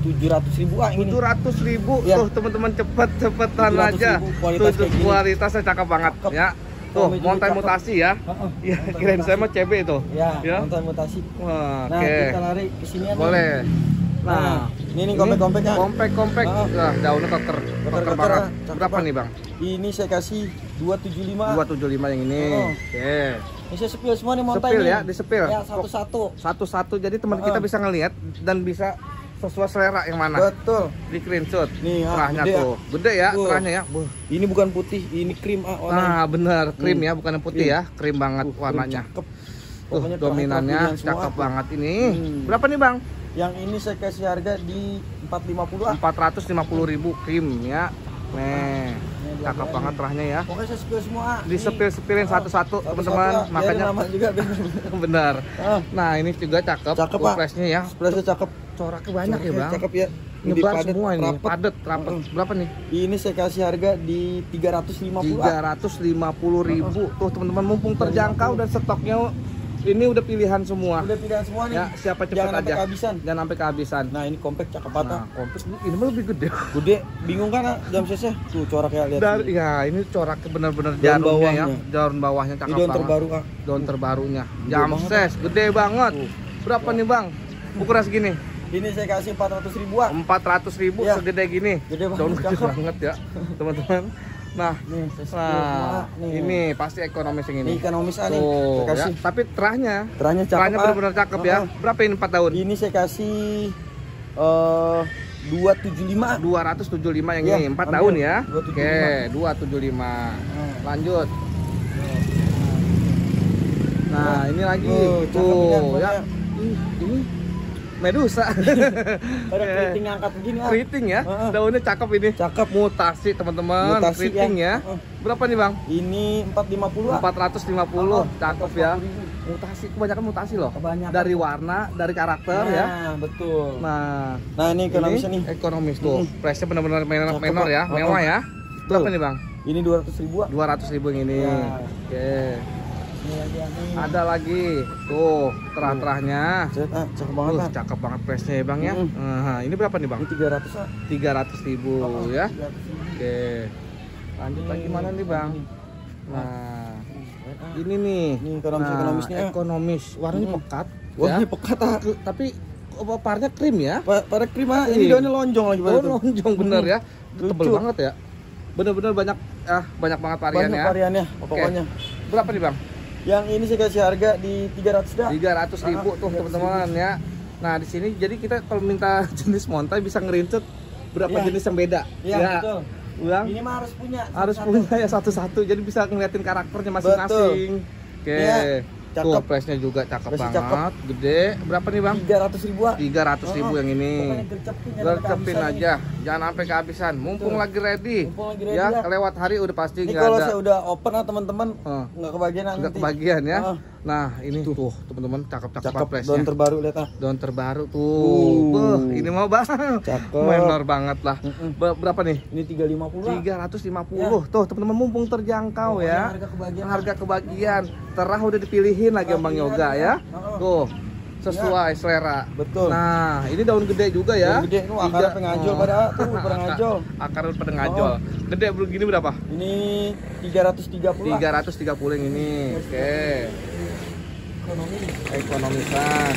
Speaker 2: 700.000 ini.
Speaker 1: 700.000
Speaker 2: ya.
Speaker 1: Tuh teman-teman cepetan aja. Kualitasnya cakep banget ya. Tuh Montai Mutasi ya. Iya kirain saya mah CB itu.
Speaker 2: Ya. Montai Mutasi.
Speaker 1: Nah,
Speaker 2: kita lari ke sini aja.
Speaker 1: Boleh. Nah,
Speaker 2: ini kompek-kompeknya.
Speaker 1: Kompek. Nah, daunnya keker banget. Berapa nih, Bang?
Speaker 2: Ini saya kasih 275.
Speaker 1: 275 yang ini. Oke.
Speaker 2: Ini saya sepil semua nih Montai
Speaker 1: sepil
Speaker 2: nih.
Speaker 1: Ya, disepil.
Speaker 2: Ya, satu-satu.
Speaker 1: Satu-satu. Jadi teman kita bisa ngelihat dan bisa sesuai selera yang mana.
Speaker 2: Betul.
Speaker 1: Di screenshot.
Speaker 2: Nih,
Speaker 1: terahnya tuh. Gede ya terahnya ya.
Speaker 2: Ini bukan putih, ini krim
Speaker 1: Nah, bener, krim ya, bukan yang putih ya. Krim banget warnanya. Tuh, dominannya cakep banget ini. Berapa nih, Bang?
Speaker 2: Yang ini saya kasih harga di 450-an.
Speaker 1: 450.000 krim ya. Nih, cakep banget terahnya ya.
Speaker 2: Pokoknya saya sepil semua.
Speaker 1: Disepil-sepilin satu-satu teman-teman. Makanya
Speaker 2: nama juga
Speaker 1: benar. Nah, ini juga cakep.
Speaker 2: Cakep, Pak.
Speaker 1: Flashnya ya.
Speaker 2: Flashnya cakep.
Speaker 1: Coraknya banyak ya, Bang.
Speaker 2: Cakep ya.
Speaker 1: Nyebar semua ini. Padet. Berapa nih?
Speaker 2: Ini saya kasih harga di 350.
Speaker 1: 350.000. Tuh, teman-teman, mumpung terjangkau dan stoknya ini udah pilihan semua.
Speaker 2: Udah pilihan semua nih.
Speaker 1: Ya, siapa cepat aja. Jangan sampai kehabisan.
Speaker 2: Nah, ini kompak cakep banget.
Speaker 1: Nah, kompak ini mah lebih gede.
Speaker 2: Gede, bingung kan jam sesnya? Tuh coraknya lihat.
Speaker 1: Ya, ini coraknya benar-benar jarumnya ya. Daun bawahnya cakep banget.
Speaker 2: Daun terbaru, Kak.
Speaker 1: Daun terbarunya. Jam ses gede banget. Berapa nih, Bang? Ukuran segini.
Speaker 2: Ini saya kasih 400.000-an.
Speaker 1: 400.000
Speaker 2: ya.
Speaker 1: Segede gini.
Speaker 2: Gede banget.
Speaker 1: Daun gede banget ya, teman-teman. Nah,
Speaker 2: nih,
Speaker 1: ini pasti ekonomis yang ini.
Speaker 2: Ini ekonomis nih.
Speaker 1: Saya kasih. Ya, tapi terahnya
Speaker 2: cakep.
Speaker 1: Terahnya benar-benar cakep ya. Berapa ini 4 tahun?
Speaker 2: Ini saya kasih 275.
Speaker 1: 275 yang ini 4 tahun ya.
Speaker 2: 275.
Speaker 1: Oke, 275. Lanjut. Nah, ini lagi. Tuh, ya. Ini Medusa.
Speaker 2: Ada keriting angkat begini ya.
Speaker 1: Keriting ya. Daunnya cakep ini.
Speaker 2: Cakep.
Speaker 1: Mutasi teman-teman. Keriting ya. Berapa nih, Bang?
Speaker 2: Ini 450.
Speaker 1: 450. Cakep ya. Mutasi, kebanyakan mutasi loh.
Speaker 2: Kebanyakan.
Speaker 1: Dari warna, dari karakter ya.
Speaker 2: Nah, betul.
Speaker 1: Nah,
Speaker 2: ini ekonomis nih.
Speaker 1: Ekonomis tuh. Price-nya benar-benar menor ya, mewah ya. Berapa nih, Bang?
Speaker 2: Ini 200.000.
Speaker 1: 200.000 yang ini. Oke. Ada lagi tuh terah-terahnya.
Speaker 2: Cakep banget.
Speaker 1: Cakep banget price-nya ya, Bang ya. Nah, ini berapa nih, Bang?
Speaker 2: Ini 300.
Speaker 1: 300.000 ya. Oke. Lanjut lagi mana nih, Bang? Nah, ini nih.
Speaker 2: Ini ekonomisnya.
Speaker 1: Ekonomis. Warnanya pekat.
Speaker 2: Warnanya pekat
Speaker 1: tapi parnya krim ya.
Speaker 2: Parnya krim ini daunnya lonjong lagi banget.
Speaker 1: Lonjong bener ya. Tebel banget ya. Bener-bener banyak banget variannya.
Speaker 2: Banyak variannya pokoknya.
Speaker 1: Berapa nih, Bang?
Speaker 2: Yang ini saya kasih harga di 300 dah.
Speaker 1: 300.000 tuh teman-teman ya. Nah, di sini jadi kita kalau minta jenis montai bisa ngerincet berapa jenis yang beda.
Speaker 2: Iya, betul.
Speaker 1: Ulang.
Speaker 2: Ini mah harus punya.
Speaker 1: Harus punya ya satu-satu. Jadi bisa ngeliatin karakternya masing-masing. Oke. Tuh price-nya juga cakep banget. Gede. Berapa nih, Bang?
Speaker 2: 300.000-an.
Speaker 1: 300.000 yang ini. Gercepin aja. Jangan sampai kehabisan. Mumpung
Speaker 2: Betul.
Speaker 1: lagi ready.
Speaker 2: Mumpung lagi ready
Speaker 1: ya,
Speaker 2: ya.
Speaker 1: lewat hari udah pasti
Speaker 2: Ini
Speaker 1: nggak
Speaker 2: kalau
Speaker 1: ada.
Speaker 2: saya udah open teman-teman nggak kebagian
Speaker 1: Nggak
Speaker 2: nanti.
Speaker 1: kebagian ya.
Speaker 2: Heeh.
Speaker 1: Nah, ini tuh teman-teman cakep-cakep
Speaker 2: Cakep,
Speaker 1: flashnya.
Speaker 2: daun terbaru lihat
Speaker 1: Daun terbaru tuh. Beuh, ini mau bang.
Speaker 2: Cakep.
Speaker 1: Menor banget lah. Berapa nih?
Speaker 2: Ini 350 lah.
Speaker 1: 350. Tuh, teman-teman mumpung terjangkau
Speaker 2: Pokoknya
Speaker 1: ya.
Speaker 2: harga kebagian.
Speaker 1: Harga kebagian. Terah udah dipilihin lagi Bang Yoga ya.
Speaker 2: Heeh.
Speaker 1: Tuh. Sesuai selera.
Speaker 2: Betul.
Speaker 1: Nah, ini daun gede juga ya.
Speaker 2: Daun gede, nu akar pengajol pada tuh pada ngajol.
Speaker 1: Akar pada ngajol. Gede begini berapa?
Speaker 2: Ini 330 lah.
Speaker 1: 330 yang ini. Oke.
Speaker 2: Ekonomi.
Speaker 1: Ekonomisan.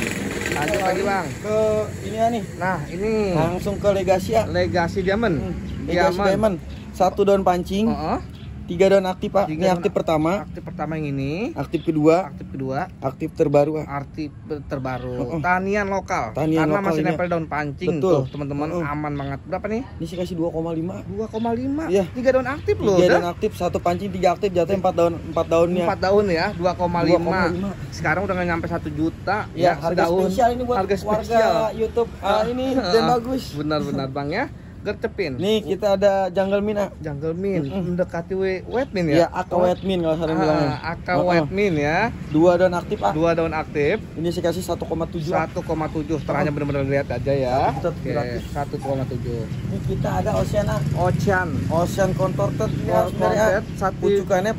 Speaker 1: Lanjut lagi, Bang.
Speaker 2: Ke ini ya nih.
Speaker 1: Nah, ini
Speaker 2: Langsung ke Legacy ya.
Speaker 1: Legacy Diamond.
Speaker 2: Legacy Diamond. 1 daun pancing,
Speaker 1: Heeh.
Speaker 2: 3 daun aktif Pak. Ini
Speaker 1: 3 daun
Speaker 2: aktif pertama,
Speaker 1: Aktif pertama yang ini.
Speaker 2: aktif kedua,
Speaker 1: Aktif kedua.
Speaker 2: aktif terbaru Pak.
Speaker 1: Aktif terbaru. Tanian lokal.
Speaker 2: Tanian
Speaker 1: Karena
Speaker 2: lokal
Speaker 1: masih
Speaker 2: ini.
Speaker 1: nempel daun pancing
Speaker 2: Betul.
Speaker 1: tuh, teman-teman. Aman banget. Berapa nih?
Speaker 2: Ini sih kasih 2,5.
Speaker 1: 2,5.
Speaker 2: Iya.
Speaker 1: 3 daun aktif loh.
Speaker 2: 3
Speaker 1: udah.
Speaker 2: daun aktif, 1 pancing, 3 aktif, jatuhnya 4 daunnya.
Speaker 1: 4 daun ya, 2,5.
Speaker 2: 2,5.
Speaker 1: Sekarang udah nggak nyampe 1 juta
Speaker 2: Ya, harga
Speaker 1: sedaun.
Speaker 2: spesial ini buat
Speaker 1: Harga
Speaker 2: warga
Speaker 1: spesial.
Speaker 2: YouTube. Ini dan bagus.
Speaker 1: Benar-benar Bang ya. Gercepin.
Speaker 2: Nih kita ada Jungle Mint ah.
Speaker 1: Jungle Mint mendekati Wet Mint
Speaker 2: Ya,
Speaker 1: ya.
Speaker 2: Aka Wet Mint kalau sering bilangnya.
Speaker 1: Aka Wet Mint ya.
Speaker 2: 2 daun aktif ah.
Speaker 1: 2 daun aktif.
Speaker 2: Ini saya kasih 1,7 ah.
Speaker 1: 1,7. Terangnya benar-benar lihat aja ya.
Speaker 2: 1,7.
Speaker 1: Oke, 1,7.
Speaker 2: Ini kita ada Ocean ah. Ocean Contorted ini ah, sebenarnya.
Speaker 1: Contorted, satu-
Speaker 2: Pucukannya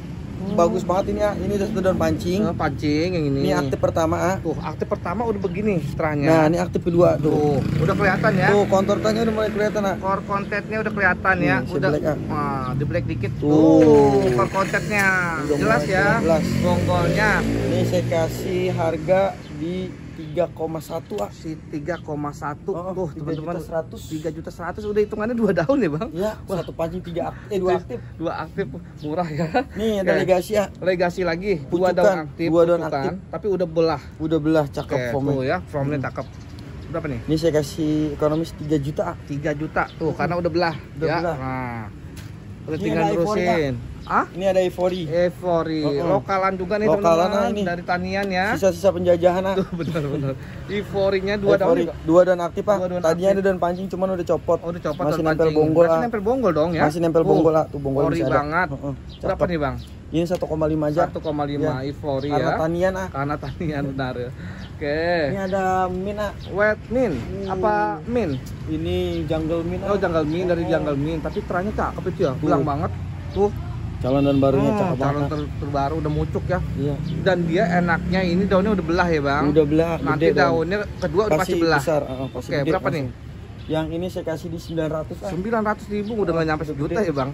Speaker 2: bagus banget ini ya. Ini udah 1 daun pancing.
Speaker 1: Pancing yang ini.
Speaker 2: Ini aktif pertama ah.
Speaker 1: Tuh, aktif pertama udah begini setelahnya.
Speaker 2: Nah, ini aktif kedua tuh.
Speaker 1: Tuh, udah kelihatan ya.
Speaker 2: Tuh, kontortannya udah mulai kelihatan ah.
Speaker 1: Core content-nya udah kelihatan ya.
Speaker 2: Si
Speaker 1: Udah
Speaker 2: black, ah.
Speaker 1: wah, di black dikit.
Speaker 2: Tuh.
Speaker 1: Tuh, core content-nya
Speaker 2: Udah
Speaker 1: jelas
Speaker 2: mulai
Speaker 1: ya.
Speaker 2: jelas.
Speaker 1: Bonggolnya
Speaker 2: Ini saya kasih harga di 3,1 ah.
Speaker 1: si 3,1 tuh,
Speaker 2: 3
Speaker 1: teman-teman.
Speaker 2: juta 100.
Speaker 1: 3.100.000 udah hitungannya 2 daun ya, Bang.
Speaker 2: Ya, 1 pancing 2 aktif.
Speaker 1: 2 aktif murah ya.
Speaker 2: Nih ada
Speaker 1: Oke.
Speaker 2: Legacy ya.
Speaker 1: Legasi lagi, 2
Speaker 2: Pucukan,
Speaker 1: daun aktif,
Speaker 2: 2 daun
Speaker 1: pucukan,
Speaker 2: aktif.
Speaker 1: tapi udah belah.
Speaker 2: Udah belah cakep
Speaker 1: Oke,
Speaker 2: formnya.
Speaker 1: tuh ya, formnya cakep. Berapa nih?
Speaker 2: Ini saya kasih ekonomis 3 juta ah.
Speaker 1: 3 juta tuh, karena udah belah.
Speaker 2: Udah
Speaker 1: ya.
Speaker 2: belah.
Speaker 1: Nah, udah
Speaker 2: Ini
Speaker 1: tinggal
Speaker 2: ada Ivory,
Speaker 1: terusin. Ah?
Speaker 2: Ini ada Ivory.
Speaker 1: Evori, lokalan juga nih
Speaker 2: Lokalan,
Speaker 1: teman-teman,
Speaker 2: ini.
Speaker 1: dari tanian ya.
Speaker 2: Sisa-sisa penjajahan ah.
Speaker 1: Tuh benar-benar. Ivorinya 2 daun
Speaker 2: Ivory,
Speaker 1: juga.
Speaker 2: 2 daun aktif ah.
Speaker 1: 2 daun
Speaker 2: Tadinya
Speaker 1: aktif.
Speaker 2: ada daun pancing cuman udah copot.
Speaker 1: Oh, udah copot
Speaker 2: Masih
Speaker 1: daun
Speaker 2: nempel
Speaker 1: pancing.
Speaker 2: bonggol
Speaker 1: Berarti
Speaker 2: ah.
Speaker 1: nempel bonggol dong ya.
Speaker 2: Masih nempel bonggol ah. Tuh bonggol
Speaker 1: Ori
Speaker 2: masih ada.
Speaker 1: banget. Berapa
Speaker 2: Cakep.
Speaker 1: nih, Bang?
Speaker 2: Ini 1,5 aja.
Speaker 1: 1,5
Speaker 2: Ya.
Speaker 1: Ivori
Speaker 2: Karena
Speaker 1: ya.
Speaker 2: tanian ah.
Speaker 1: Karena tanian benar ya. Oke.
Speaker 2: Ini ada Mint ah.
Speaker 1: Wet Mint. Apa Mint?
Speaker 2: Ini Jungle Mint
Speaker 1: Oh,
Speaker 2: ah.
Speaker 1: Jungle Mint dari Jungle Mint, tapi terangnya cakep itu ya.
Speaker 2: Tuh.
Speaker 1: Bilang banget. Tuh.
Speaker 2: Calon dan barunya cakep
Speaker 1: calon
Speaker 2: banget.
Speaker 1: terbaru udah mucuk ya.
Speaker 2: Iya.
Speaker 1: Dan dia enaknya ini daunnya udah belah ya, Bang.
Speaker 2: Udah belah.
Speaker 1: Nanti
Speaker 2: gede
Speaker 1: daunnya kedua udah pasti belah.
Speaker 2: besar.
Speaker 1: Oke,
Speaker 2: Pasti gede
Speaker 1: berapa nih?
Speaker 2: langsung. Yang ini saya kasih di 900 ah.
Speaker 1: 900.000 udah nggak nyampe sejuta ya, Bang.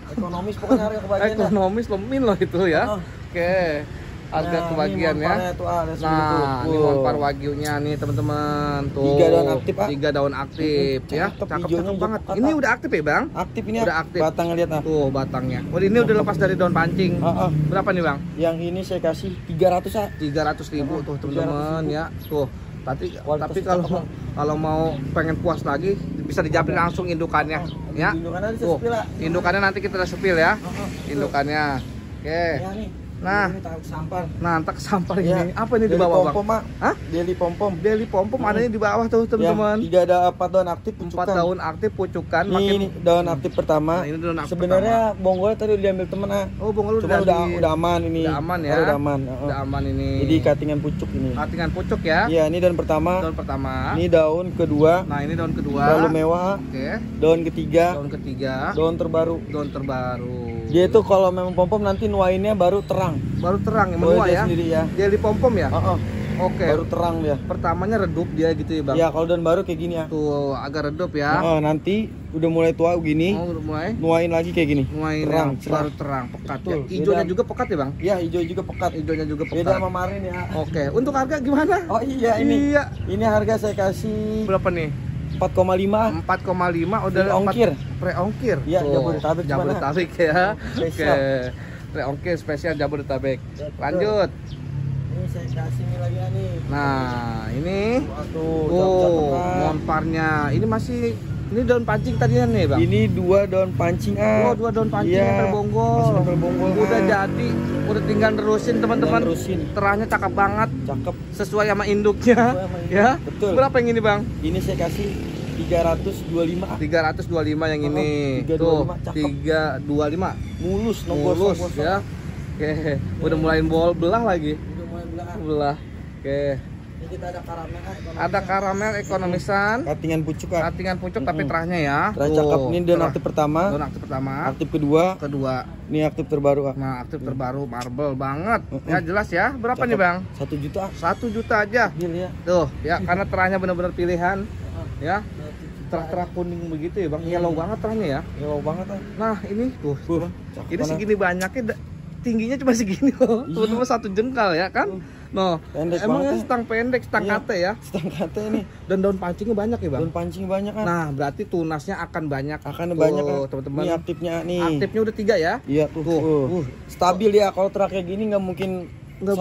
Speaker 2: Ekonomis pokoknya harga kebagian ya.
Speaker 1: Ekonomis lemin loh itu ya. Oke. Harga kebagian ya. Nah, ini monpar wagyunya nih teman-teman. Tuh.
Speaker 2: 3 daun aktif, Pak.
Speaker 1: 3 daun aktif ya.
Speaker 2: Cakep,
Speaker 1: Cakep
Speaker 2: hijaunya
Speaker 1: banget.
Speaker 2: juga
Speaker 1: Ini
Speaker 2: pekat,
Speaker 1: udah aktif ya, Bang?
Speaker 2: Aktif ini
Speaker 1: Udah aktif.
Speaker 2: Batang lihat ah.
Speaker 1: Tuh batangnya. Oh, ini udah lepas dari daun pancing. Berapa nih, Bang?
Speaker 2: Yang ini saya kasih 300 ah.
Speaker 1: 300.000 tuh teman-teman ya. Tuh. Tapi kalau mau pengen puas lagi bisa dijapin langsung indukannya ya.
Speaker 2: Indukannya
Speaker 1: Tuh,
Speaker 2: sepil ah.
Speaker 1: indukannya nanti kita udah sepil ya. Indukannya. Oke.
Speaker 2: Ya nih.
Speaker 1: Nah.
Speaker 2: Ini taruh sampar.
Speaker 1: Nah, entak sampar
Speaker 2: Ya.
Speaker 1: ini. Apa ini di bawah, Bang?
Speaker 2: Pom-pom, Mak.
Speaker 1: Hah?
Speaker 2: Daily pom-pom.
Speaker 1: Daily pom-pom adanya di bawah tuh, teman-teman.
Speaker 2: Ya, 3 ada 4 daun aktif
Speaker 1: 4
Speaker 2: pucukan.
Speaker 1: daun aktif pucukan
Speaker 2: Ini daun aktif pertama.
Speaker 1: Nah, ini daun aktif
Speaker 2: Sebenarnya bonggolnya tadi udah diambil temen ah.
Speaker 1: Oh, bonggol
Speaker 2: Cuma udah aman ini.
Speaker 1: Udah aman ya.
Speaker 2: Udah aman.
Speaker 1: Udah aman ini.
Speaker 2: Jadi cuttingan pucuk ini.
Speaker 1: Cuttingan pucuk ya.
Speaker 2: Iya, ini daun pertama.
Speaker 1: Daun pertama.
Speaker 2: Ini daun kedua.
Speaker 1: Nah, ini daun kedua.
Speaker 2: Terlalu mewah.
Speaker 1: Oke.
Speaker 2: Daun ketiga.
Speaker 1: Daun ketiga.
Speaker 2: Daun terbaru.
Speaker 1: Daun terbaru.
Speaker 2: Dia itu kalau memang pom-pom nanti nuainnya baru terang.
Speaker 1: Baru terang ya,
Speaker 2: Oh,
Speaker 1: menua
Speaker 2: dia
Speaker 1: ya.
Speaker 2: sendiri ya.
Speaker 1: Dia di pom-pom ya? Oke.
Speaker 2: Baru terang dia.
Speaker 1: Pertamanya redup dia gitu ya, Bang.
Speaker 2: Ya, kalau daun baru kayak gini ya.
Speaker 1: Tuh, agak redup ya.
Speaker 2: Nanti udah mulai tua gini.
Speaker 1: Oh, udah mulai.
Speaker 2: Nuain lagi kayak gini.
Speaker 1: Mulai
Speaker 2: terang,
Speaker 1: baru terang, pekat ya.
Speaker 2: Betul,
Speaker 1: Hijaunya
Speaker 2: beda.
Speaker 1: juga pekat ya, Bang?
Speaker 2: Ya, hijau juga pekat.
Speaker 1: Hijaunya juga pekat.
Speaker 2: Beda sama Marin ya.
Speaker 1: Oke, untuk harga gimana?
Speaker 2: Oh iya ini.
Speaker 1: Iya.
Speaker 2: Ini harga saya kasih
Speaker 1: Berapa nih?
Speaker 2: 4,5.
Speaker 1: 4,5 udah
Speaker 2: Pre-ongkir.
Speaker 1: Pre-ongkir.
Speaker 2: Iya,
Speaker 1: Tuh,
Speaker 2: Jabodetabek cuma,
Speaker 1: Jabodetabek ya. Oke.
Speaker 2: Spesial.
Speaker 1: Pre-ongkir spesial Jabodetabek.
Speaker 2: Betul.
Speaker 1: Lanjut.
Speaker 2: Ini saya kasih ini lagi nih.
Speaker 1: Nah, ini
Speaker 2: Waduh,
Speaker 1: monparnya. Ini masih ini daun pancing tadinya nih, Bang.
Speaker 2: Ini 2 daun pancing ah.
Speaker 1: Oh, 2 daun pancing
Speaker 2: Iya,
Speaker 1: nempel bonggol.
Speaker 2: masih nempel bonggol,
Speaker 1: Udah
Speaker 2: ah.
Speaker 1: jadi, udah tinggal nerusin teman-teman.
Speaker 2: Tinggal nerusin.
Speaker 1: Terahnya cakep banget,
Speaker 2: Cakep.
Speaker 1: sesuai sama induknya.
Speaker 2: Sesuai sama induk.
Speaker 1: Ya.
Speaker 2: Betul.
Speaker 1: Berapa yang ini, Bang?
Speaker 2: Ini saya kasih 325.
Speaker 1: 325 yang ini.
Speaker 2: 325,
Speaker 1: Tuh,
Speaker 2: cakep.
Speaker 1: 325.
Speaker 2: Mulus, no
Speaker 1: Mulus
Speaker 2: gosong-gosong.
Speaker 1: ya. Oke, udah mulai belah lagi.
Speaker 2: Udah mulai belahan.
Speaker 1: Belah. Oke.
Speaker 2: Ini kita ada karamel.
Speaker 1: Ada karamel ekonomisan.
Speaker 2: Katingan pucuk Kak.
Speaker 1: Katingan pucuk tapi terahnya ya.
Speaker 2: Terah cakep. Ini dan aktif pertama.
Speaker 1: Don aktif pertama.
Speaker 2: Aktif kedua.
Speaker 1: Kedua.
Speaker 2: Ini aktif terbaru Kak.
Speaker 1: Nah, aktif terbaru marble banget. Ya jelas ya. Berapa nih, Bang?
Speaker 2: 1 juta.
Speaker 1: 1 juta aja.
Speaker 2: Deal ya.
Speaker 1: Tuh, ya karena terahnya benar-benar pilihan. Ya. Terah-terah kuning begitu ya, Bang. Yellow banget terahnya ya.
Speaker 2: Yellow banget Kak.
Speaker 1: Nah, ini tuh.
Speaker 2: Cakep
Speaker 1: Ini
Speaker 2: mana?
Speaker 1: segini banyaknya tingginya cuma segini loh.
Speaker 2: Iya.
Speaker 1: Teman-teman 1 jengkal ya kan? No.
Speaker 2: Pendek
Speaker 1: Emangnya
Speaker 2: banget ya.
Speaker 1: stang pendek, stang
Speaker 2: Iya.
Speaker 1: kate ya.
Speaker 2: Setengah kata ini.
Speaker 1: Dan daun pancingnya banyak ya, Bang.
Speaker 2: Daun pancing banyak kan.
Speaker 1: Nah, berarti tunasnya akan banyak.
Speaker 2: Akan
Speaker 1: Tuh,
Speaker 2: banyak Kak.
Speaker 1: teman-teman.
Speaker 2: Ini aktifnya nih.
Speaker 1: Aktifnya udah 3 ya.
Speaker 2: Iya tuh.
Speaker 1: Tuh.
Speaker 2: Stabil ya, kalau terah kayak gini nggak mungkin
Speaker 1: Nggak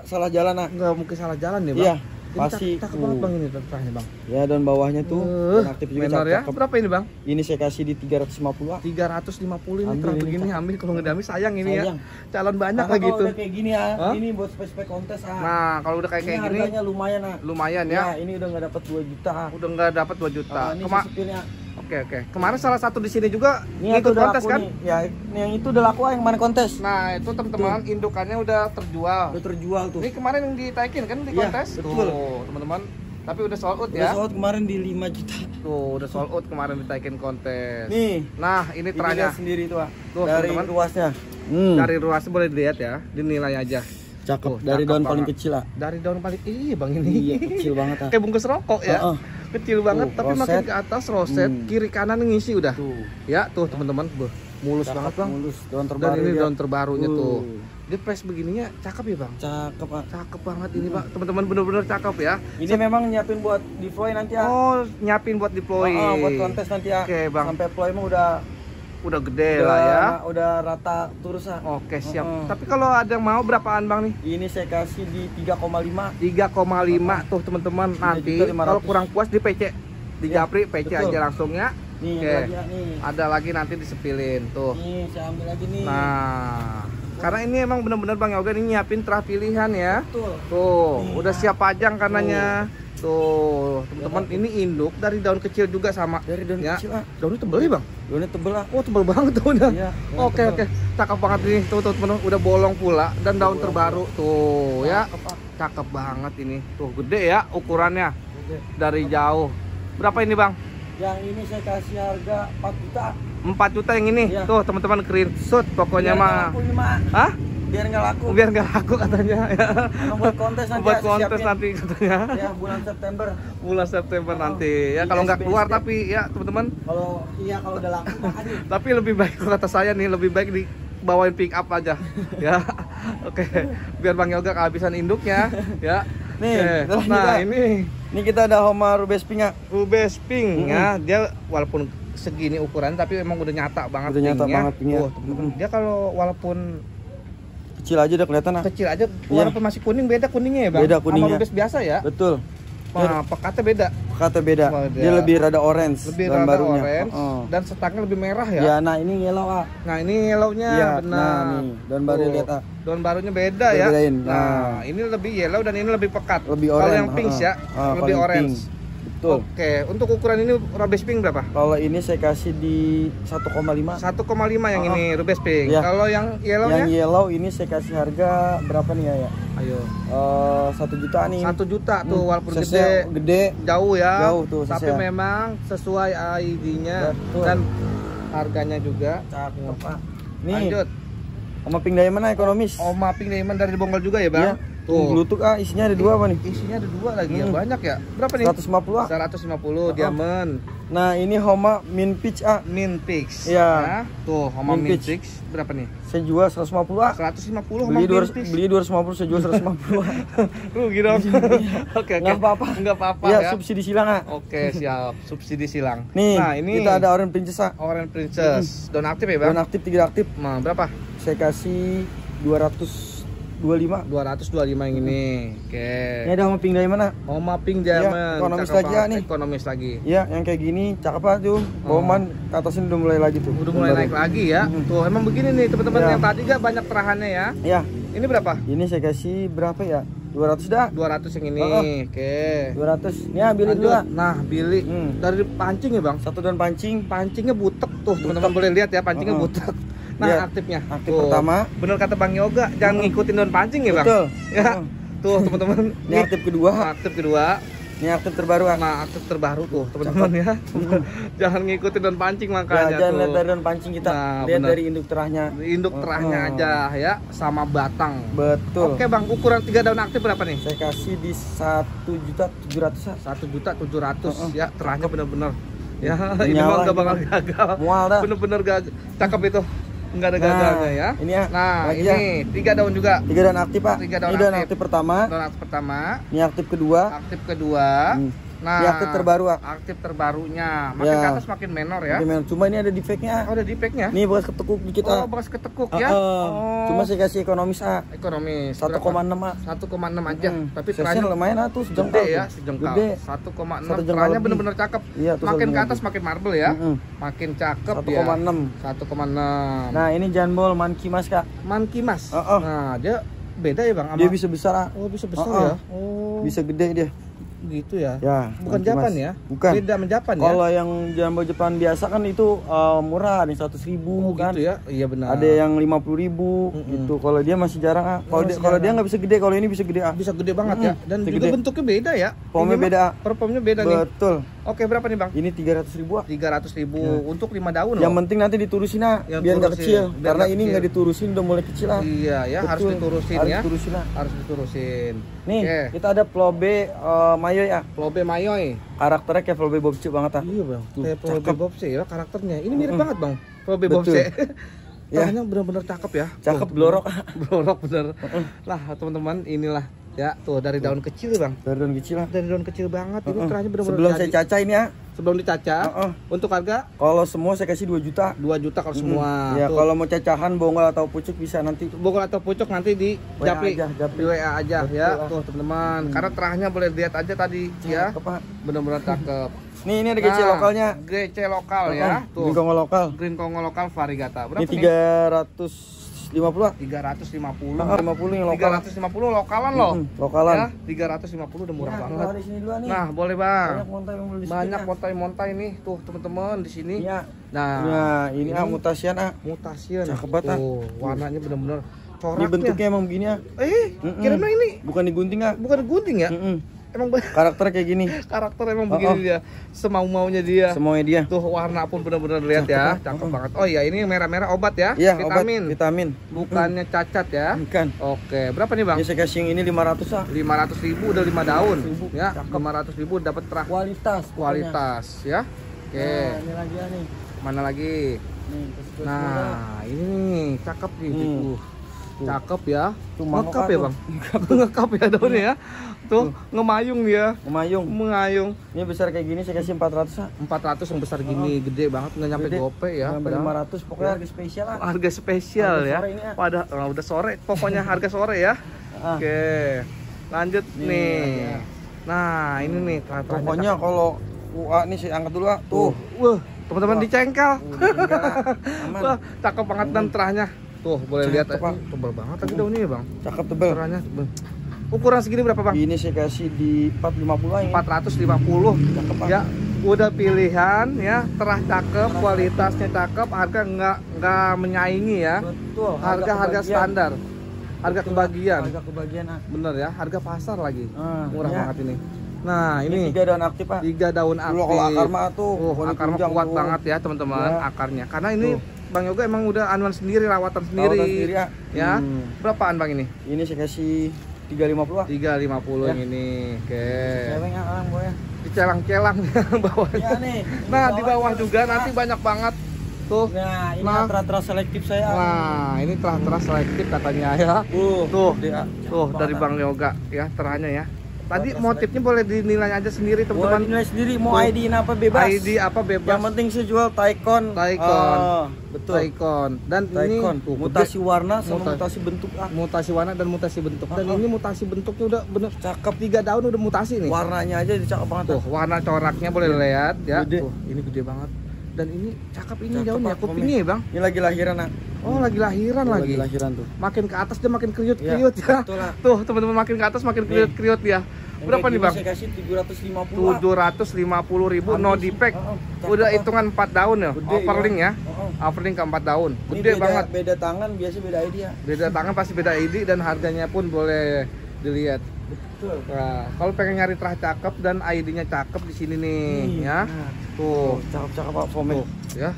Speaker 2: salah jalan Nah.
Speaker 1: Nggak mungkin salah jalan ya, Bang.
Speaker 2: Iya,
Speaker 1: Ini
Speaker 2: pasti.
Speaker 1: cakep banget, Bang, ini terahnya, Bang.
Speaker 2: Ya, dan bawahnya tuh dan aktif juga
Speaker 1: Menor ya.
Speaker 2: cakep.
Speaker 1: Berapa ini, Bang?
Speaker 2: Ini saya kasih di 350 ah.
Speaker 1: 350 ini
Speaker 2: Ambil
Speaker 1: terah
Speaker 2: ini,
Speaker 1: begini, ambil kalau nggak diambil sayang ini
Speaker 2: Sayang.
Speaker 1: ya. Calon banyak
Speaker 2: Karena
Speaker 1: lah
Speaker 2: kalau
Speaker 1: gitu.
Speaker 2: udah kayak gini ya,
Speaker 1: Hah?
Speaker 2: ini buat spek kontes ah.
Speaker 1: Nah, kalau udah kayak
Speaker 2: Ini
Speaker 1: gini
Speaker 2: harganya lumayan ah.
Speaker 1: lumayan
Speaker 2: Ya,
Speaker 1: ya.
Speaker 2: ini udah nggak dapat 2 juta ah.
Speaker 1: Udah nggak dapat 2 juta.
Speaker 2: Ini sipirnya.
Speaker 1: Oke. Kemarin salah satu di sini juga
Speaker 2: Ini
Speaker 1: ikut
Speaker 2: udah
Speaker 1: kontes
Speaker 2: laku
Speaker 1: kan?
Speaker 2: nih. Ya, ini yang itu udah laku ah, yang mana kontes?
Speaker 1: Nah, itu teman-teman indukannya udah terjual.
Speaker 2: Udah terjual tuh.
Speaker 1: Ini kemarin yang ditaikin kan di
Speaker 2: Iya,
Speaker 1: kontes?
Speaker 2: betul.
Speaker 1: Tuh, teman-teman. Tapi udah sold out
Speaker 2: Udah
Speaker 1: ya.
Speaker 2: sold kemarin di 5 juta.
Speaker 1: Tuh, udah sold out kemarin ditaikin kontes.
Speaker 2: Nih,
Speaker 1: Nah, ini
Speaker 2: ini
Speaker 1: terahnya.
Speaker 2: lihat sendiri tuh ah.
Speaker 1: Tuh,
Speaker 2: Dari
Speaker 1: teman-teman.
Speaker 2: luasnya.
Speaker 1: Dari ruasnya boleh dilihat ya, dinilai aja.
Speaker 2: Cakep.
Speaker 1: Tuh,
Speaker 2: Dari
Speaker 1: cakep
Speaker 2: daun paling
Speaker 1: banget.
Speaker 2: kecil ah.
Speaker 1: Dari daun paling Bang ini.
Speaker 2: Iya, kecil banget ah.
Speaker 1: Kayak bungkus rokok ya.
Speaker 2: Heeh.
Speaker 1: Kecil banget tapi
Speaker 2: roset.
Speaker 1: makin ke atas roset, kiri kanan ngisi udah.
Speaker 2: Tuh.
Speaker 1: Ya, tuh teman-teman, mulus
Speaker 2: Cakep,
Speaker 1: banget, Bang.
Speaker 2: mulus. Daun
Speaker 1: Dan
Speaker 2: terbaru
Speaker 1: ini
Speaker 2: dia.
Speaker 1: daun terbarunya tuh.
Speaker 2: Tuh.
Speaker 1: Dia press begininya cakep ya, Bang.
Speaker 2: Cakep ah.
Speaker 1: Cakep banget ini, Pak. Teman-teman bener-bener cakep ya.
Speaker 2: Ini memang nyiapin buat deploy nanti ah.
Speaker 1: Oh, nyiapin buat deploy.
Speaker 2: Buat kontes nanti ya.
Speaker 1: Oke, Bang.
Speaker 2: Sampai deploy mah
Speaker 1: Udah gede lah ya.
Speaker 2: Udah rata terus ah.
Speaker 1: Oke, siap. Tapi kalau ada yang mau berapaan, Bang nih?
Speaker 2: Ini saya kasih di 3,5.
Speaker 1: 3,5 tuh teman-teman. Nanti
Speaker 2: 3.500.
Speaker 1: kalau kurang puas di PC. Di
Speaker 2: Iya,
Speaker 1: Japri PC
Speaker 2: betul.
Speaker 1: aja langsung ya.
Speaker 2: Nih,
Speaker 1: Oke.
Speaker 2: yang lagi ya, nih.
Speaker 1: Ada lagi nanti disepilin tuh.
Speaker 2: Nih, saya ambil lagi nih.
Speaker 1: Nah, karena ini emang bener-bener Bang Yoga ini nyiapin terah pilihan ya.
Speaker 2: Betul.
Speaker 1: Tuh,
Speaker 2: Nih.
Speaker 1: udah siap pajang karenanya. Tuh, teman-teman ini induk dari daun kecil juga sama.
Speaker 2: Dari daun
Speaker 1: ya.
Speaker 2: kecil ah.
Speaker 1: Daunnya tebel ya, Bang?
Speaker 2: Daunnya tebel ah.
Speaker 1: Oh, tebel banget daunnya.
Speaker 2: Iya,
Speaker 1: Oke,
Speaker 2: tebel.
Speaker 1: oke. Cakep banget ini. Tuh, teman-teman udah bolong pula dan daun terbaru. Tuh, ya.
Speaker 2: Cakep, ah.
Speaker 1: Cakep banget ini. Tuh, gede ya ukurannya
Speaker 2: Oke.
Speaker 1: dari jauh. Berapa ini, Bang?
Speaker 2: Yang ini saya kasih harga 4 juta.
Speaker 1: 4 juta yang ini.
Speaker 2: Iya.
Speaker 1: Tuh, teman-teman screenshot pokoknya
Speaker 2: Biar
Speaker 1: mah.
Speaker 2: nggak laku ini, Mak.
Speaker 1: Hah?
Speaker 2: Biar nggak laku.
Speaker 1: Biar nggak laku katanya ya.
Speaker 2: Emang buat kontes nanti.
Speaker 1: Buat
Speaker 2: ya,
Speaker 1: kontes
Speaker 2: siapin.
Speaker 1: nanti katanya.
Speaker 2: Ya, bulan September.
Speaker 1: Bulan September
Speaker 2: Oh,
Speaker 1: nanti ya,
Speaker 2: di
Speaker 1: kalau nggak
Speaker 2: SB.
Speaker 1: keluar tapi ya teman-teman,
Speaker 2: Kalau udah laku makanya.
Speaker 1: tapi lebih baik kata saya nih, lebih baik dibawain pick up aja ya. Oke, biar Bang Yoga kehabisan induknya ya.
Speaker 2: Nih,
Speaker 1: Oke.
Speaker 2: kita lanjut,
Speaker 1: Nah
Speaker 2: ah.
Speaker 1: ini
Speaker 2: kita ada Homa Rubes Pink ah.
Speaker 1: Rubes Pink ya, dia walaupun segini ukuran tapi emang udah nyata banget.
Speaker 2: Udah nyata
Speaker 1: pinknya.
Speaker 2: banget pinknya.
Speaker 1: Tuh, teman-teman. Dia kalau walaupun
Speaker 2: Kecil aja udah kelihatan ah.
Speaker 1: kecil aja, walaupun masih kuning, beda kuningnya ya, Bang.
Speaker 2: Beda kuningnya.
Speaker 1: Sama Rubes biasa ya.
Speaker 2: Betul.
Speaker 1: Nah, pekatnya beda.
Speaker 2: Kata beda.
Speaker 1: Oh,
Speaker 2: Dia lebih rada orange.
Speaker 1: Lebih
Speaker 2: daun
Speaker 1: rada
Speaker 2: barunya.
Speaker 1: orange
Speaker 2: Oh.
Speaker 1: dan setangnya lebih merah ya.
Speaker 2: Ya, nah ini yellow ah.
Speaker 1: Nah, ini yellownya
Speaker 2: Iya,
Speaker 1: benar.
Speaker 2: nah, nih, daun baru
Speaker 1: Tuh,
Speaker 2: lihat, ah.
Speaker 1: Daun barunya beda ya.
Speaker 2: Bedain,
Speaker 1: Nah,
Speaker 2: nah.
Speaker 1: ini lebih yellow dan ini lebih pekat.
Speaker 2: Lebih
Speaker 1: Kalau
Speaker 2: orange.
Speaker 1: yang pink ya, lebih
Speaker 2: paling
Speaker 1: orange.
Speaker 2: pink. Betul.
Speaker 1: Oke, untuk ukuran ini Rubes Pink berapa?
Speaker 2: Kalau ini saya kasih di 1,5.
Speaker 1: 1,5 yang ini Rubes Pink.
Speaker 2: Iya.
Speaker 1: Kalau yang yellownya?
Speaker 2: Yang yellow ini saya kasih harga berapa nih ya?
Speaker 1: Ayo.
Speaker 2: 1 juta nih.
Speaker 1: 1 juta tuh walaupun
Speaker 2: Size-nya
Speaker 1: gede, jauh ya.
Speaker 2: Jauh tuh
Speaker 1: Tapi
Speaker 2: size-nya.
Speaker 1: memang sesuai ID-nya
Speaker 2: Betul.
Speaker 1: dan harganya juga.
Speaker 2: Cakep Pak. Nih,
Speaker 1: Lanjut.
Speaker 2: sama Pink Diamond ah, ekonomis.
Speaker 1: Oma Pink Diamond dari Bonggol juga ya, Bang?
Speaker 2: Iya. Bluetooth ah, isinya ada 2 apa nih?
Speaker 1: Isinya ada 2 lagi ya, banyak ya. Berapa nih?
Speaker 2: 150 ah.
Speaker 1: 150 diamond.
Speaker 2: Nah, ini Homa Min Peach ah.
Speaker 1: Min Pix.
Speaker 2: Iya.
Speaker 1: Ya. Tuh, Homa
Speaker 2: Min
Speaker 1: Min
Speaker 2: Peach.
Speaker 1: Pix berapa nih?
Speaker 2: Saya jual 150 ah.
Speaker 1: 150 Homa
Speaker 2: Beli
Speaker 1: Min Pix.
Speaker 2: beli 250, saya jual 150 ah.
Speaker 1: Rugi dong. Oke,
Speaker 2: Nggak apa-apa.
Speaker 1: Enggak apa-apa
Speaker 2: Ya,
Speaker 1: ya.
Speaker 2: subsidi silang ah.
Speaker 1: Oke, siap. Subsidi silang.
Speaker 2: Nih,
Speaker 1: Nah, ini
Speaker 2: kita ada Orange Princess ah.
Speaker 1: Orange Princess. Don aktif ya, Bang?
Speaker 2: Don aktif, 3 aktif.
Speaker 1: Nah, berapa?
Speaker 2: Saya kasih 225.
Speaker 1: 225 yang ini. Oke.
Speaker 2: Ini ada Homa Pink Diamond ah.
Speaker 1: Homa Pink
Speaker 2: Iya,
Speaker 1: Diamond.
Speaker 2: ekonomis
Speaker 1: Cakep
Speaker 2: lagi ya
Speaker 1: banget.
Speaker 2: nih.
Speaker 1: Ekonomis lagi.
Speaker 2: Ya, yang kayak gini cakep ah tuh. Bawaan ke atasnya udah mulai lagi tuh.
Speaker 1: Udah mulai naik lagi ya. Tuh, emang begini nih teman-teman,
Speaker 2: Iya.
Speaker 1: yang tadi gak banyak terahannya ya.
Speaker 2: Ya,
Speaker 1: Ini berapa?
Speaker 2: ini saya kasih berapa ya? 200 dah.
Speaker 1: 200 yang ini. Oke.
Speaker 2: 200. Nih ambilin dulu lah.
Speaker 1: Nah, Billy dari pancing ya, Bang?
Speaker 2: Satu daun pancing.
Speaker 1: Pancingnya butek tuh, teman-teman boleh lihat ya, pancingnya butek. Nah,
Speaker 2: Iya.
Speaker 1: aktifnya.
Speaker 2: Aktif pertama.
Speaker 1: Bener kata Bang Yoga, jangan ngikutin daun pancing ya, Bang.
Speaker 2: Betul.
Speaker 1: Ya. Tuh, teman-teman.
Speaker 2: Ini aktif kedua.
Speaker 1: Aktif kedua.
Speaker 2: Ini aktif terbaru.
Speaker 1: Nah, aktif terbaru tuh, teman-teman ya. Jangan ngikutin daun pancing makanya
Speaker 2: Jangan
Speaker 1: tuh.
Speaker 2: lihat dari daun pancing kita.
Speaker 1: Nah,
Speaker 2: lihat
Speaker 1: bener.
Speaker 2: dari induk terahnya.
Speaker 1: Induk terahnya aja ya, sama batang.
Speaker 2: Betul.
Speaker 1: Oke, Bang, ukuran 3 daun aktif berapa nih?
Speaker 2: Saya kasih di 1.700.000.
Speaker 1: 1.700.000 ya, terahnya bener-bener ya. Ini
Speaker 2: Menyala
Speaker 1: mah gak
Speaker 2: ini,
Speaker 1: bakal
Speaker 2: Bang.
Speaker 1: gagal.
Speaker 2: Mual dah.
Speaker 1: Bener-bener gagal. Cakep itu. Enggak ada gagalnya ya.
Speaker 2: Ini ya.
Speaker 1: Nah,
Speaker 2: lagi
Speaker 1: ini 3 daun juga.
Speaker 2: 3 daun aktif, Pak.
Speaker 1: 3 daun
Speaker 2: Ini daun
Speaker 1: aktif.
Speaker 2: aktif pertama.
Speaker 1: Daun aktif pertama,
Speaker 2: Ini aktif kedua.
Speaker 1: aktif kedua. Nah,
Speaker 2: Ini aktif terbaru, Pak.
Speaker 1: aktif terbarunya. Makin
Speaker 2: Ya.
Speaker 1: ke atas makin menor ya.
Speaker 2: Oke, men. Cuma ini ada defeknya.
Speaker 1: Oh, ada defeknya.
Speaker 2: Nih bekas ketekuk dikit,
Speaker 1: Oh,
Speaker 2: ah.
Speaker 1: bekas ketekuk ya.
Speaker 2: Cuma saya kasih ekonomis, ah.
Speaker 1: Ekonomis.
Speaker 2: 1,6, ah.
Speaker 1: 1,6 aja. Tapi
Speaker 2: Size-nya
Speaker 1: terahnya
Speaker 2: lumayan, ah, tuh
Speaker 1: gede
Speaker 2: sejengkal
Speaker 1: ya,
Speaker 2: tuh.
Speaker 1: sejengkal.
Speaker 2: Gede.
Speaker 1: 1,6.
Speaker 2: Satu jengkal
Speaker 1: Terahnya
Speaker 2: lebih.
Speaker 1: bener-bener cakep.
Speaker 2: Iya, tuh,
Speaker 1: Makin
Speaker 2: satu
Speaker 1: ke
Speaker 2: jengkal
Speaker 1: atas makin marble ya. Makin cakep ya.
Speaker 2: 1,6.
Speaker 1: 1,6.
Speaker 2: Nah, ini jambol monkey mas, Kak.
Speaker 1: Monkey Mas.
Speaker 2: Oh.
Speaker 1: Nah, dia beda ya, Bang?
Speaker 2: Dia bisa besar, ah.
Speaker 1: Oh, bisa besar
Speaker 2: Oh.
Speaker 1: ya. Oh.
Speaker 2: Bisa gede dia.
Speaker 1: Gitu ya.
Speaker 2: Ya,
Speaker 1: Bukan
Speaker 2: monkey
Speaker 1: Japan
Speaker 2: mas.
Speaker 1: ya?
Speaker 2: Bukan.
Speaker 1: Beda sama Japan ya.
Speaker 2: Kalau yang jambol Jepang biasa kan itu murah, ada yang 100.000
Speaker 1: Oh,
Speaker 2: kan.
Speaker 1: gitu ya. Iya benar.
Speaker 2: Ada yang 50.000 gitu. Kalau dia masih jarang, ah. Kalau dia,
Speaker 1: masih
Speaker 2: kalau dia
Speaker 1: jarang.
Speaker 2: nggak bisa gede, kalau ini bisa gede, ah.
Speaker 1: Bisa gede banget ya. Dan
Speaker 2: Bisa
Speaker 1: juga
Speaker 2: gede.
Speaker 1: bentuknya beda ya.
Speaker 2: Pomnya
Speaker 1: Ini mah
Speaker 2: beda.
Speaker 1: Per pomnya beda nih.
Speaker 2: Betul.
Speaker 1: Oke, berapa nih, Bang?
Speaker 2: Ini 300.000, ah.
Speaker 1: 300.000 untuk 5 daun loh.
Speaker 2: Yang penting nanti diturusin, ah.
Speaker 1: Yang
Speaker 2: Biar nggak
Speaker 1: turusin,
Speaker 2: kecil.
Speaker 1: biar
Speaker 2: Karena
Speaker 1: nggak
Speaker 2: ini
Speaker 1: kecil.
Speaker 2: nggak diturusin udah mulai kecil, ah.
Speaker 1: Iya ya, harus
Speaker 2: Betul.
Speaker 1: diturusin
Speaker 2: Harus
Speaker 1: ya.
Speaker 2: diturusin, ah.
Speaker 1: Harus diturusin.
Speaker 2: Nih,
Speaker 1: Oke.
Speaker 2: kita ada Flobe Mayo ya.
Speaker 1: Flobe Mayoy.
Speaker 2: Karakternya kayak Flobe Bobce banget, ah.
Speaker 1: Iya, Bang.
Speaker 2: Tuh,
Speaker 1: Kayak Flobe
Speaker 2: cakep.
Speaker 1: Bobce ya karakternya. Ini mirip banget, Bang. Flobe
Speaker 2: Betul.
Speaker 1: Bobce.
Speaker 2: Ya.
Speaker 1: Tangannya benar-benar cakep ya.
Speaker 2: Cakep,
Speaker 1: Tuh,
Speaker 2: blorok.
Speaker 1: Blorok bener. Lah, teman-teman, inilah ya tuh dari daun kecil ya, Bang.
Speaker 2: Dari daun kecil, ah.
Speaker 1: Dari daun kecil banget. Ini terahnya benar-benar
Speaker 2: Sebelum saya
Speaker 1: jadi.
Speaker 2: caca ini, ah.
Speaker 1: Sebelum dicaca. Untuk harga
Speaker 2: Kalau semua saya kasih 2 juta.
Speaker 1: 2 juta kalau semua.
Speaker 2: Ya,
Speaker 1: Tuh.
Speaker 2: kalau mau cacahan, bonggol atau pucuk bisa nanti.
Speaker 1: Bogor atau pucuk nanti di
Speaker 2: WA
Speaker 1: Japri,
Speaker 2: aja, Japri.
Speaker 1: di WA aja
Speaker 2: Betul,
Speaker 1: ya.
Speaker 2: ah.
Speaker 1: Tuh, teman-teman. Karena terahnya boleh lihat aja tadi ya.
Speaker 2: Cakep, ah.
Speaker 1: Benar-benar cakep.
Speaker 2: Nih, ini ada GC lokalnya.
Speaker 1: GC lokal ya.
Speaker 2: Ini
Speaker 1: Tuh.
Speaker 2: Kongo lokal.
Speaker 1: Green Kongo lokal variegata. Berapa
Speaker 2: Ini
Speaker 1: nih?
Speaker 2: 350, ah.
Speaker 1: 350.
Speaker 2: 50 yang lokal.
Speaker 1: 350 lokalan loh.
Speaker 2: Lokalan.
Speaker 1: Ya, 350 udah murah banget.
Speaker 2: Di sini dulu nih.
Speaker 1: Nah, boleh, Bang.
Speaker 2: Banyak montai yang beli di sini,
Speaker 1: Banyak
Speaker 2: ah.
Speaker 1: montai-montai nih tuh, teman-teman di sini.
Speaker 2: Iya.
Speaker 1: Nah,
Speaker 2: Nah, ini ah mutasian, ah.
Speaker 1: mutasian.
Speaker 2: Cakep banget, ah.
Speaker 1: Tuh, warnanya bener-bener coraknya.
Speaker 2: Ini bentuknya emang begini, ah.
Speaker 1: Kira-kira ini
Speaker 2: Bukan digunting, ah.
Speaker 1: bukan gunting ya? Emang
Speaker 2: Karakter kayak gini.
Speaker 1: karakter emang begini dia, semau-maunya dia.
Speaker 2: Semuanya dia.
Speaker 1: Tuh warna pun benar-benar lihat ya, cakep banget. Oh iya, ini yang merah-merah obat ya,
Speaker 2: Iya,
Speaker 1: vitamin.
Speaker 2: obat vitamin.
Speaker 1: Bukannya cacat ya.
Speaker 2: Bukan.
Speaker 1: Oke, berapa nih, Bang?
Speaker 2: Ya saya kasih yang ini 500, ah.
Speaker 1: 500.000 udah 5 daun.
Speaker 2: 500.000,
Speaker 1: Ya,
Speaker 2: cakep.
Speaker 1: 500.000 dapat terah
Speaker 2: Kualitas.
Speaker 1: kualitas ya. Oke.
Speaker 2: Nah, ini lagi ya nih.
Speaker 1: Mana lagi?
Speaker 2: Nih,
Speaker 1: Nah, ini nih, cakep nih. Cakep ya.
Speaker 2: Tuh,
Speaker 1: Ngekap
Speaker 2: mangkok
Speaker 1: ya,
Speaker 2: tuh.
Speaker 1: Bang? Ngekap ya daunnya ya. Tuh, ngemayung dia.
Speaker 2: Memayung.
Speaker 1: Mengayung.
Speaker 2: Ini besar kayak gini saya kasih 400, ah.
Speaker 1: 400 yang besar gini, gede banget, nggak nyampe
Speaker 2: Gede.
Speaker 1: gope ya.
Speaker 2: Sampai
Speaker 1: Padahal
Speaker 2: 500 pokoknya harga spesial, ah.
Speaker 1: harga spesial
Speaker 2: Harga
Speaker 1: ya.
Speaker 2: sore ini, ya.
Speaker 1: Pada udah sore, pokoknya harga sore ya.
Speaker 2: Ah.
Speaker 1: Oke. Lanjut
Speaker 2: Nih,
Speaker 1: nih.
Speaker 2: ada.
Speaker 1: Nah, ini nih ternyata
Speaker 2: Pokoknya kalau nih saya angkat dulu, ah. Tuh.
Speaker 1: wah, teman-teman
Speaker 2: Wah.
Speaker 1: dicengkel.
Speaker 2: Tinggal, ah. Aman.
Speaker 1: Wah, cakep banget dan terahnya. Tuh, boleh
Speaker 2: Cakep,
Speaker 1: lihat
Speaker 2: Pak.
Speaker 1: tebal banget tadi daunnya ya, Bang.
Speaker 2: Cakep tebel.
Speaker 1: Terahnya tebal. Ukuran segini berapa, Bang?
Speaker 2: Ini saya kasih di 450 aja.
Speaker 1: 450.
Speaker 2: Cakep, Pak.
Speaker 1: Ya, udah pilihan ya, terah cakep, kualitasnya cakep, harga nggak menyaingi ya.
Speaker 2: Betul.
Speaker 1: Harga
Speaker 2: kebagian.
Speaker 1: standar. Harga kebagian.
Speaker 2: Harga kebagian, ah.
Speaker 1: Bener ya, harga pasar lagi. Murah
Speaker 2: Ya.
Speaker 1: banget ini. Nah, ini
Speaker 2: 3 daun aktif, Pak.
Speaker 1: 3 daun aktif.
Speaker 2: Dulu kalau akar mah tuh, pohon
Speaker 1: akar mah
Speaker 2: tunjang
Speaker 1: kuat
Speaker 2: tuh.
Speaker 1: banget ya, teman-teman,
Speaker 2: Ya.
Speaker 1: akarnya. Karena ini
Speaker 2: Tuh.
Speaker 1: Bang Yoga emang udah anuan sendiri, rawatan sendiri.
Speaker 2: Rawatan sendiri, ya.
Speaker 1: Ya. Berapaan, Bang, ini?
Speaker 2: Ini saya kasih 350, ah.
Speaker 1: 350
Speaker 2: Ya.
Speaker 1: yang ini. Oke.
Speaker 2: Cewek orang boleh.
Speaker 1: Dicelang-celang bawahnya.
Speaker 2: Ya nih.
Speaker 1: Nah, di bawah juga nanti banyak banget tuh.
Speaker 2: Nah, ini
Speaker 1: Nah.
Speaker 2: terah-terah selektif saya.
Speaker 1: Nah, ini terah-terah selektif katanya ya. Tuh, tuh dari Bang Yoga ya, terahnya ya. Tadi motifnya boleh dinilai aja sendiri,
Speaker 2: Boleh
Speaker 1: teman-teman.
Speaker 2: dinilai sendiri, mau
Speaker 1: Tuh.
Speaker 2: ID apa bebas.
Speaker 1: ID apa bebas.
Speaker 2: Yang penting saya jual Taikon.
Speaker 1: Taikon.
Speaker 2: Betul.
Speaker 1: Taikon. Dan
Speaker 2: Taikon.
Speaker 1: ini tuh,
Speaker 2: Mutasi
Speaker 1: gede.
Speaker 2: warna sama
Speaker 1: Mutasi.
Speaker 2: mutasi bentuk, ah.
Speaker 1: Mutasi warna dan mutasi bentuk. Dan ini mutasi bentuknya udah bener
Speaker 2: Cakep.
Speaker 1: 3 daun udah mutasi nih.
Speaker 2: Warnanya aja cakep banget.
Speaker 1: Tuh, warna coraknya boleh lihat ya.
Speaker 2: Gede.
Speaker 1: Tuh, ini gede banget. Dan ini cakep ini
Speaker 2: Cakep,
Speaker 1: daunnya,
Speaker 2: Pak,
Speaker 1: kupingnya ya bang.
Speaker 2: Ini lagi lahiran, Nak.
Speaker 1: Oh lagi lahiran
Speaker 2: Tuh,
Speaker 1: lagi.
Speaker 2: Lagi lahiran tuh.
Speaker 1: Makin ke atas dia makin kriut-kriut ya.
Speaker 2: Betul lah.
Speaker 1: Tuh teman-teman makin ke atas makin kriut-kriut ya. Berapa nih bang?
Speaker 2: Saya kasih 750.
Speaker 1: 750.000 no defect. Udah hitungan 4 daun ya.
Speaker 2: Gede,
Speaker 1: Overling ya.
Speaker 2: Oh.
Speaker 1: Overling ke 4 daun.
Speaker 2: Ini
Speaker 1: Gede
Speaker 2: beda,
Speaker 1: banget.
Speaker 2: Beda tangan, biasa beda ID ya.
Speaker 1: Beda tangan pasti beda ID dan harganya pun boleh dilihat.
Speaker 2: Betul.
Speaker 1: Nah, kalau pengen nyari terah cakep dan ID-nya cakep di sini nih ya.
Speaker 2: Nah.
Speaker 1: Tuh,
Speaker 2: Cakep-cakep Pak, foaming.
Speaker 1: tuh ya.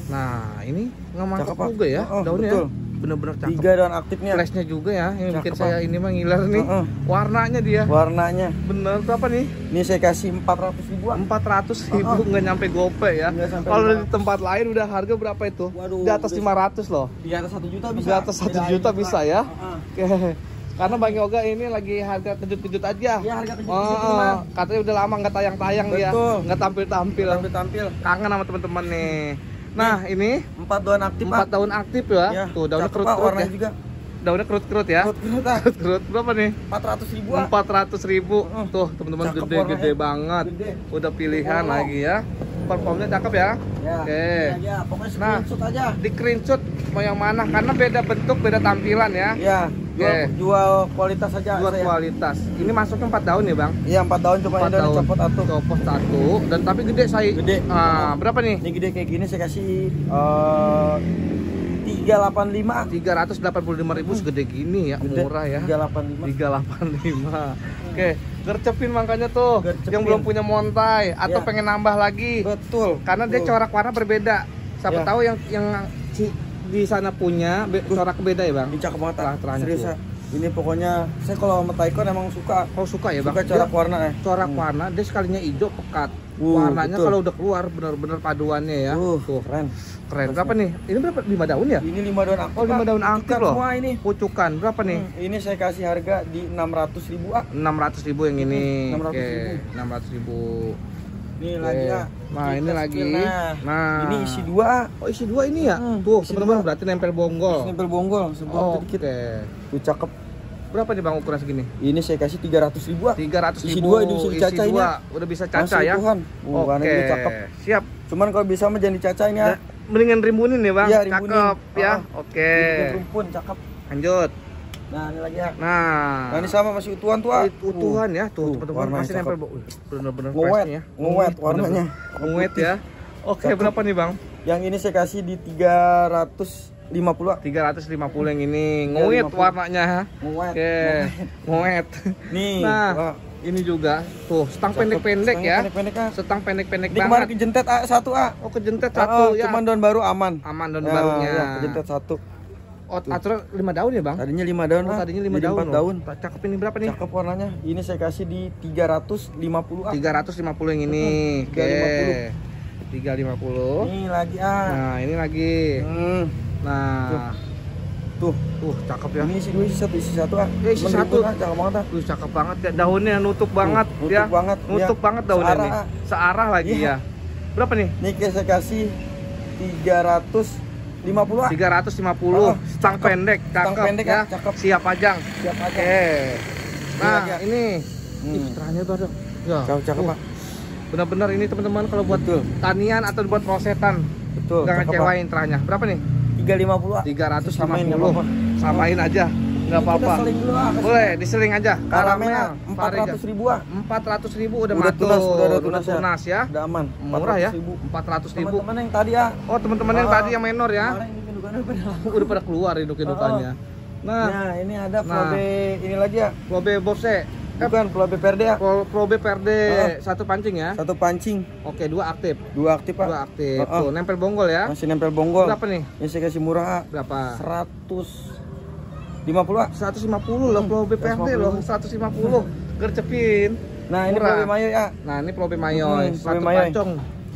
Speaker 1: Nah, ini nggak mantap
Speaker 2: Cakep, Pak.
Speaker 1: juga ya daunnya.
Speaker 2: Betul.
Speaker 1: Ya. Bener-bener cakep.
Speaker 2: 3 daun aktifnya.
Speaker 1: Flashnya juga ya, yang bikin
Speaker 2: Cakep,
Speaker 1: saya
Speaker 2: Pak.
Speaker 1: ini mah ngiler nih. Warnanya dia.
Speaker 2: Warnanya.
Speaker 1: Bener, berapa nih?
Speaker 2: Ini saya kasih 400.000.
Speaker 1: 400.000 nggak nyampe gope ya.
Speaker 2: Nggak sampai
Speaker 1: Kalau di
Speaker 2: 500.
Speaker 1: tempat lain udah harga berapa itu?
Speaker 2: Waduh,
Speaker 1: Di atas 500 loh.
Speaker 2: Di atas 1 juta bisa.
Speaker 1: Di atas 1 juta bisa ya. Oke. Karena Bang Yoga ini lagi harga kejut-kejut aja.
Speaker 2: Iya, harga kejut-kejut, Bang.
Speaker 1: Katanya udah lama nggak tayang-tayang dia.
Speaker 2: Betul.
Speaker 1: Nggak tampil-tampil.
Speaker 2: Tampil.
Speaker 1: Kangen sama teman-teman nih. Nah, ini
Speaker 2: 4 daun aktif,
Speaker 1: 4
Speaker 2: Pak.
Speaker 1: daun aktif ya.
Speaker 2: Ya,
Speaker 1: Tuh daunnya
Speaker 2: cakep, Pak,
Speaker 1: kerut-kerut ya.
Speaker 2: warnanya juga.
Speaker 1: Daunnya kerut-kerut ya.
Speaker 2: Kerut-kerut, ah.
Speaker 1: Kerut berapa nih?
Speaker 2: 400.000.
Speaker 1: 400.000. Tuh, teman-teman
Speaker 2: Cakep
Speaker 1: gede-gede
Speaker 2: warnanya.
Speaker 1: banget.
Speaker 2: Gede.
Speaker 1: Udah pilihan
Speaker 2: Oh.
Speaker 1: lagi ya. Performnya cakep ya.
Speaker 2: Ya.
Speaker 1: Oke.
Speaker 2: Ini aja, pokoknya
Speaker 1: Nah.
Speaker 2: screenshot aja.
Speaker 1: Di screenshot mau yang mana karena beda bentuk, beda tampilan ya.
Speaker 2: Ya,
Speaker 1: Oke.
Speaker 2: jual kualitas aja
Speaker 1: Dua
Speaker 2: saya.
Speaker 1: kualitas. Ini masuknya 4 daun ya, Bang?
Speaker 2: Iya, 4 daun cuma
Speaker 1: 4
Speaker 2: ini udah copot atuh.
Speaker 1: Copot 1 dan tapi gede saya.
Speaker 2: Gede.
Speaker 1: Berapa nih?
Speaker 2: Ini gede kayak gini saya kasih 385.
Speaker 1: 385.000 segede gini ya,
Speaker 2: Gede,
Speaker 1: murah ya.
Speaker 2: 385.
Speaker 1: 385. Oke, gercepin makanya tuh
Speaker 2: Gercepin.
Speaker 1: yang belum punya montai atau
Speaker 2: Ya.
Speaker 1: pengen nambah lagi.
Speaker 2: Betul.
Speaker 1: Karena dia
Speaker 2: Tuh.
Speaker 1: corak warna berbeda. Siapa
Speaker 2: Ya.
Speaker 1: tahu yang di sana punya corak beda ya, Bang?
Speaker 2: Ini cakep banget.
Speaker 1: Terah-terahnya
Speaker 2: Serius,
Speaker 1: tuh.
Speaker 2: ah. Ini pokoknya saya kalau sama Taikon emang suka.
Speaker 1: Oh, suka ya, Bang?
Speaker 2: Suka corak
Speaker 1: Dia
Speaker 2: warna ya.
Speaker 1: corak warna, dia sekalinya hijau pekat. Warnanya
Speaker 2: betul.
Speaker 1: kalau udah keluar bener-bener paduannya ya. Tuh,
Speaker 2: Keren.
Speaker 1: keren. Berapa nih? Ini berapa? 5 daun ya?
Speaker 2: Ini 5 daun aktif.
Speaker 1: Oh, 5 daun
Speaker 2: Pak.
Speaker 1: aktif
Speaker 2: Pucukan
Speaker 1: loh.
Speaker 2: Semua ini.
Speaker 1: Pucukan berapa nih?
Speaker 2: Ini saya kasih harga di 600.000, ah.
Speaker 1: 600.000 yang ini.
Speaker 2: 600.000.
Speaker 1: Oke, 600.000.
Speaker 2: Nih
Speaker 1: Oke.
Speaker 2: lagi ya.
Speaker 1: Nah, ini lagi. Nah.
Speaker 2: Ini isi 2.
Speaker 1: Oh, isi 2 ini ya?
Speaker 2: Hmm,
Speaker 1: Tuh,
Speaker 2: isi
Speaker 1: teman-teman
Speaker 2: dua.
Speaker 1: berarti nempel bonggol.
Speaker 2: Nempel bonggol sebelum
Speaker 1: Oh,
Speaker 2: sedikit.
Speaker 1: oke.
Speaker 2: Tuh cakep.
Speaker 1: Berapa nih Bang ukuran segini?
Speaker 2: Ini saya kasih 300.000, ah.
Speaker 1: 300.000.
Speaker 2: Isi 2 ini bisa dicaca ini.
Speaker 1: dua. Udah bisa caca
Speaker 2: Masih
Speaker 1: ya.
Speaker 2: utuhan. Warna
Speaker 1: Oke.
Speaker 2: ini cakep.
Speaker 1: Siap.
Speaker 2: Cuman kalau bisa mah jangan dicaca ini, ah.
Speaker 1: Nah, mendingan rimbunin ya, Bang.
Speaker 2: Iya, rimbunin.
Speaker 1: Cakep ya.
Speaker 2: Oh.
Speaker 1: Oke.
Speaker 2: Bikin rumpun cakep.
Speaker 1: Lanjut.
Speaker 2: Nah, ini lagi ya.
Speaker 1: Nah.
Speaker 2: Nah, ini sama masih utuhan tuh, ah.
Speaker 1: Utuhan ya. Tuh, teman-teman
Speaker 2: warnanya
Speaker 1: masih nempel.
Speaker 2: cakep.
Speaker 1: Bener-bener
Speaker 2: Ngewet,
Speaker 1: fresh nih ya.
Speaker 2: ngewet warnanya.
Speaker 1: Ngewet ya. Oke,
Speaker 2: Cakep.
Speaker 1: berapa nih, Bang?
Speaker 2: Yang ini saya kasih di 350, ah.
Speaker 1: 350 yang ini.
Speaker 2: Iya,
Speaker 1: Ngewet
Speaker 2: 50.
Speaker 1: warnanya.
Speaker 2: Ngewet.
Speaker 1: Oke. Ngewet.
Speaker 2: Nih.
Speaker 1: Nah,
Speaker 2: wah,
Speaker 1: ini juga tuh stang
Speaker 2: cakep.
Speaker 1: pendek-pendek
Speaker 2: Stang
Speaker 1: ya.
Speaker 2: Pendek-pendek, ah.
Speaker 1: Stang pendek-pendek
Speaker 2: Ini kemarin
Speaker 1: banget.
Speaker 2: kejentet, ah, 1, ah.
Speaker 1: Oh, kejentet satu ya.
Speaker 2: Cuman daun baru aman.
Speaker 1: Aman daun
Speaker 2: Nah,
Speaker 1: barunya.
Speaker 2: ya, kejentet 1.
Speaker 1: Oh, aturan 5 daun ya, Bang?
Speaker 2: Tadinya 5 daun,
Speaker 1: Oh,
Speaker 2: ah.
Speaker 1: tadinya 5
Speaker 2: Jadi
Speaker 1: daun.
Speaker 2: 4
Speaker 1: loh.
Speaker 2: daun.
Speaker 1: Cakep ini berapa nih?
Speaker 2: Cakep warnanya. Ini saya kasih di 350, ah.
Speaker 1: 350 yang ini. Oke. 350.
Speaker 2: Ini lagi, ah.
Speaker 1: Nah, ini lagi. Nah,
Speaker 2: Tuh.
Speaker 1: cakep ya.
Speaker 2: Ini isi 2, isi 1, ah.
Speaker 1: Isi
Speaker 2: Cuman
Speaker 1: 1.
Speaker 2: rimbun, ah. Cakep banget, ah.
Speaker 1: Cakep banget ya. Daunnya nutup banget
Speaker 2: nutup
Speaker 1: ya.
Speaker 2: banget,
Speaker 1: Nutup
Speaker 2: ya.
Speaker 1: banget daunnya
Speaker 2: Searah,
Speaker 1: nih.
Speaker 2: ah.
Speaker 1: Searah lagi
Speaker 2: Iya.
Speaker 1: ya. Berapa nih?
Speaker 2: Ini saya kasih 350, ah.
Speaker 1: 350. Stang
Speaker 2: cakep.
Speaker 1: pendek,
Speaker 2: Stang
Speaker 1: cakep
Speaker 2: pendek,
Speaker 1: ya.
Speaker 2: ah, cakep.
Speaker 1: Siap pajang.
Speaker 2: Siap aja.
Speaker 1: Oke. Nah,
Speaker 2: lagi, ah.
Speaker 1: ini.
Speaker 2: Hmm.
Speaker 1: Ih, terahnya tuh ada. Ya.
Speaker 2: Cakep, Pak.
Speaker 1: Benar-benar ini teman-teman kalau buat
Speaker 2: Betul.
Speaker 1: tanian atau buat rosetan.
Speaker 2: Betul.
Speaker 1: Nggak
Speaker 2: cakep,
Speaker 1: ngecewain terahnya. Berapa nih?
Speaker 2: 350, ah.
Speaker 1: 350.
Speaker 2: Samain, nggak apa-apa.
Speaker 1: Samain aja. Nggak
Speaker 2: Kita
Speaker 1: apa-apa.
Speaker 2: seling dulu, ah.
Speaker 1: Boleh diseling aja.
Speaker 2: Karamel, ah.
Speaker 1: Varega.
Speaker 2: 400.000, ah.
Speaker 1: 400.000 udah
Speaker 2: Udah
Speaker 1: matur.
Speaker 2: tunas, udah ada
Speaker 1: Udah
Speaker 2: tunas ya.
Speaker 1: tunas ya.
Speaker 2: Udah aman.
Speaker 1: Murah ya.
Speaker 2: 400.000.
Speaker 1: 400.000.
Speaker 2: Teman-teman yang tadi, ah.
Speaker 1: Oh, teman-teman yang
Speaker 2: Oh.
Speaker 1: tadi yang menor ya.
Speaker 2: Kemarin ini indukannya udah lama.
Speaker 1: Udah pada keluar induk-indukannya. Nah,
Speaker 2: Nah, ini ada
Speaker 1: Nah.
Speaker 2: Probe ini lagi, ya.
Speaker 1: Probe Bose.
Speaker 2: Bukan Probe Perde, ya.
Speaker 1: Probe Perde satu pancing ya.
Speaker 2: Satu pancing,
Speaker 1: Oke, 2 aktif.
Speaker 2: 2 aktif, Pak.
Speaker 1: 2 aktif.
Speaker 2: Oh, oh.
Speaker 1: Tuh, nempel bonggol ya.
Speaker 2: Masih nempel bonggol.
Speaker 1: Berapa nih?
Speaker 2: Ini saya kasih murah, ah.
Speaker 1: Berapa?
Speaker 2: 150, ah.
Speaker 1: 150 loh, Probe Perde loh, 150. Gercepin.
Speaker 2: Nah, ini
Speaker 1: Murah.
Speaker 2: Probe Mayo, ya.
Speaker 1: Nah, ini Probe Mayoy.
Speaker 2: Probe
Speaker 1: Satu
Speaker 2: Mayoy.
Speaker 1: pancong,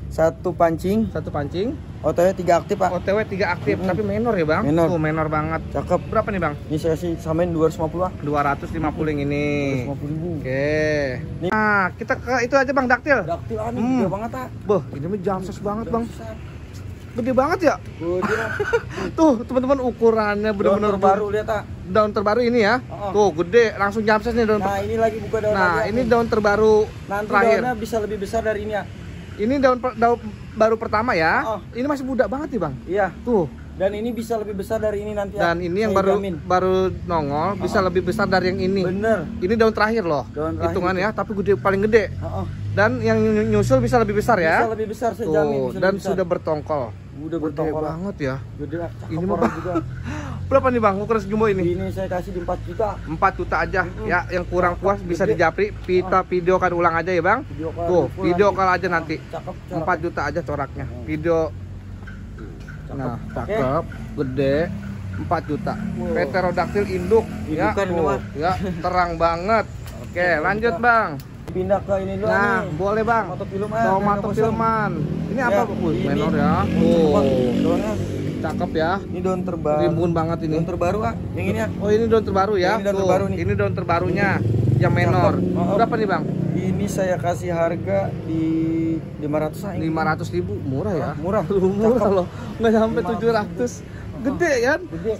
Speaker 2: Satu pancing,
Speaker 1: satu pancing.
Speaker 2: OTW 3 aktif, Pak.
Speaker 1: OTW 3 aktif, tapi menor ya, Bang?
Speaker 2: Menor.
Speaker 1: Tuh, menor banget.
Speaker 2: Cakep.
Speaker 1: Berapa nih, Bang?
Speaker 2: Ini saya kasih samain 250, ah.
Speaker 1: 250 yang ini.
Speaker 2: 250.000.
Speaker 1: Oke. Nah, kita ke itu aja, Bang, daktil.
Speaker 2: Daktil, ah, nih
Speaker 1: Hmm.
Speaker 2: gede banget, ah.
Speaker 1: Boh, ini mah jamses banget, Bang. Gede banget ya.
Speaker 2: Gede, ah.
Speaker 1: Tuh, teman-teman ukurannya bener-bener
Speaker 2: Daun baru, lihat, ah.
Speaker 1: Daun terbaru ini ya.
Speaker 2: Oh.
Speaker 1: Tuh, gede, langsung jamses nih daun.
Speaker 2: Nah, ini lagi buka daun
Speaker 1: Nah,
Speaker 2: lagi,
Speaker 1: ini
Speaker 2: nih.
Speaker 1: daun terbaru
Speaker 2: Nanti
Speaker 1: terakhir.
Speaker 2: daunnya bisa lebih besar dari ini, ya.
Speaker 1: Ini daun baru pertama ya.
Speaker 2: Oh.
Speaker 1: Ini masih muda banget nih bang.
Speaker 2: Iya.
Speaker 1: Tuh.
Speaker 2: Dan ini bisa lebih besar dari ini nanti.
Speaker 1: Dan ini yang
Speaker 2: saya
Speaker 1: baru
Speaker 2: jamin.
Speaker 1: baru nongol bisa lebih besar dari yang ini.
Speaker 2: Bener.
Speaker 1: Ini daun terakhir loh.
Speaker 2: Daun terakhir
Speaker 1: Hitungan
Speaker 2: itu.
Speaker 1: ya, tapi gede paling gede.
Speaker 2: Oh.
Speaker 1: Dan yang nyusul bisa lebih besar ya.
Speaker 2: Bisa lebih besar saya
Speaker 1: Tuh,
Speaker 2: jamin. Bisa
Speaker 1: dan
Speaker 2: lebih besar.
Speaker 1: sudah bertongkol.
Speaker 2: Udah
Speaker 1: Gede
Speaker 2: bertongkol
Speaker 1: banget ya.
Speaker 2: Gede. Cakep
Speaker 1: Ini mah
Speaker 2: orang
Speaker 1: Bang.
Speaker 2: juga.
Speaker 1: Berapa nih bang ukuran jumbo ini?
Speaker 2: Ini saya kasih di 4 juta.
Speaker 1: 4 juta aja ya. Yang kurang puas bisa
Speaker 2: Gede.
Speaker 1: dijapri. Kita videokan ulang aja ya bang.
Speaker 2: Video call
Speaker 1: Tuh
Speaker 2: full
Speaker 1: video
Speaker 2: nanti.
Speaker 1: call aja nanti.
Speaker 2: Cakep.
Speaker 1: 4 juta aja coraknya. Video. Nah cakep, gede. 4 juta.
Speaker 2: Wow.
Speaker 1: Pterodactyl induk ya.
Speaker 2: Indukan ini,
Speaker 1: Tuh,
Speaker 2: Mas.
Speaker 1: ya terang banget. Oke lanjut bang.
Speaker 2: Pindah ke ini dulu
Speaker 1: Nah
Speaker 2: nih.
Speaker 1: boleh bang.
Speaker 2: Tomato film
Speaker 1: Tomato filman. Ini apa
Speaker 2: Ya,
Speaker 1: bu?
Speaker 2: ini.
Speaker 1: Menor ya.
Speaker 2: Daunnya.
Speaker 1: Cakep ya.
Speaker 2: Ini daun terbaru.
Speaker 1: Rimbun banget ini.
Speaker 2: Daun terbaru Yang ini
Speaker 1: Oh ini daun terbaru ya.
Speaker 2: Ini daun
Speaker 1: Tuh,
Speaker 2: terbaru nih.
Speaker 1: Ini daun terbarunya yang menor.
Speaker 2: Oh.
Speaker 1: Berapa nih bang?
Speaker 2: Ini saya kasih harga di 500
Speaker 1: 500.000 murah ya.
Speaker 2: Murah.
Speaker 1: Murah
Speaker 2: Cakep.
Speaker 1: loh. Nggak sampai
Speaker 2: 500.
Speaker 1: 700. Gede kan?
Speaker 2: Gede.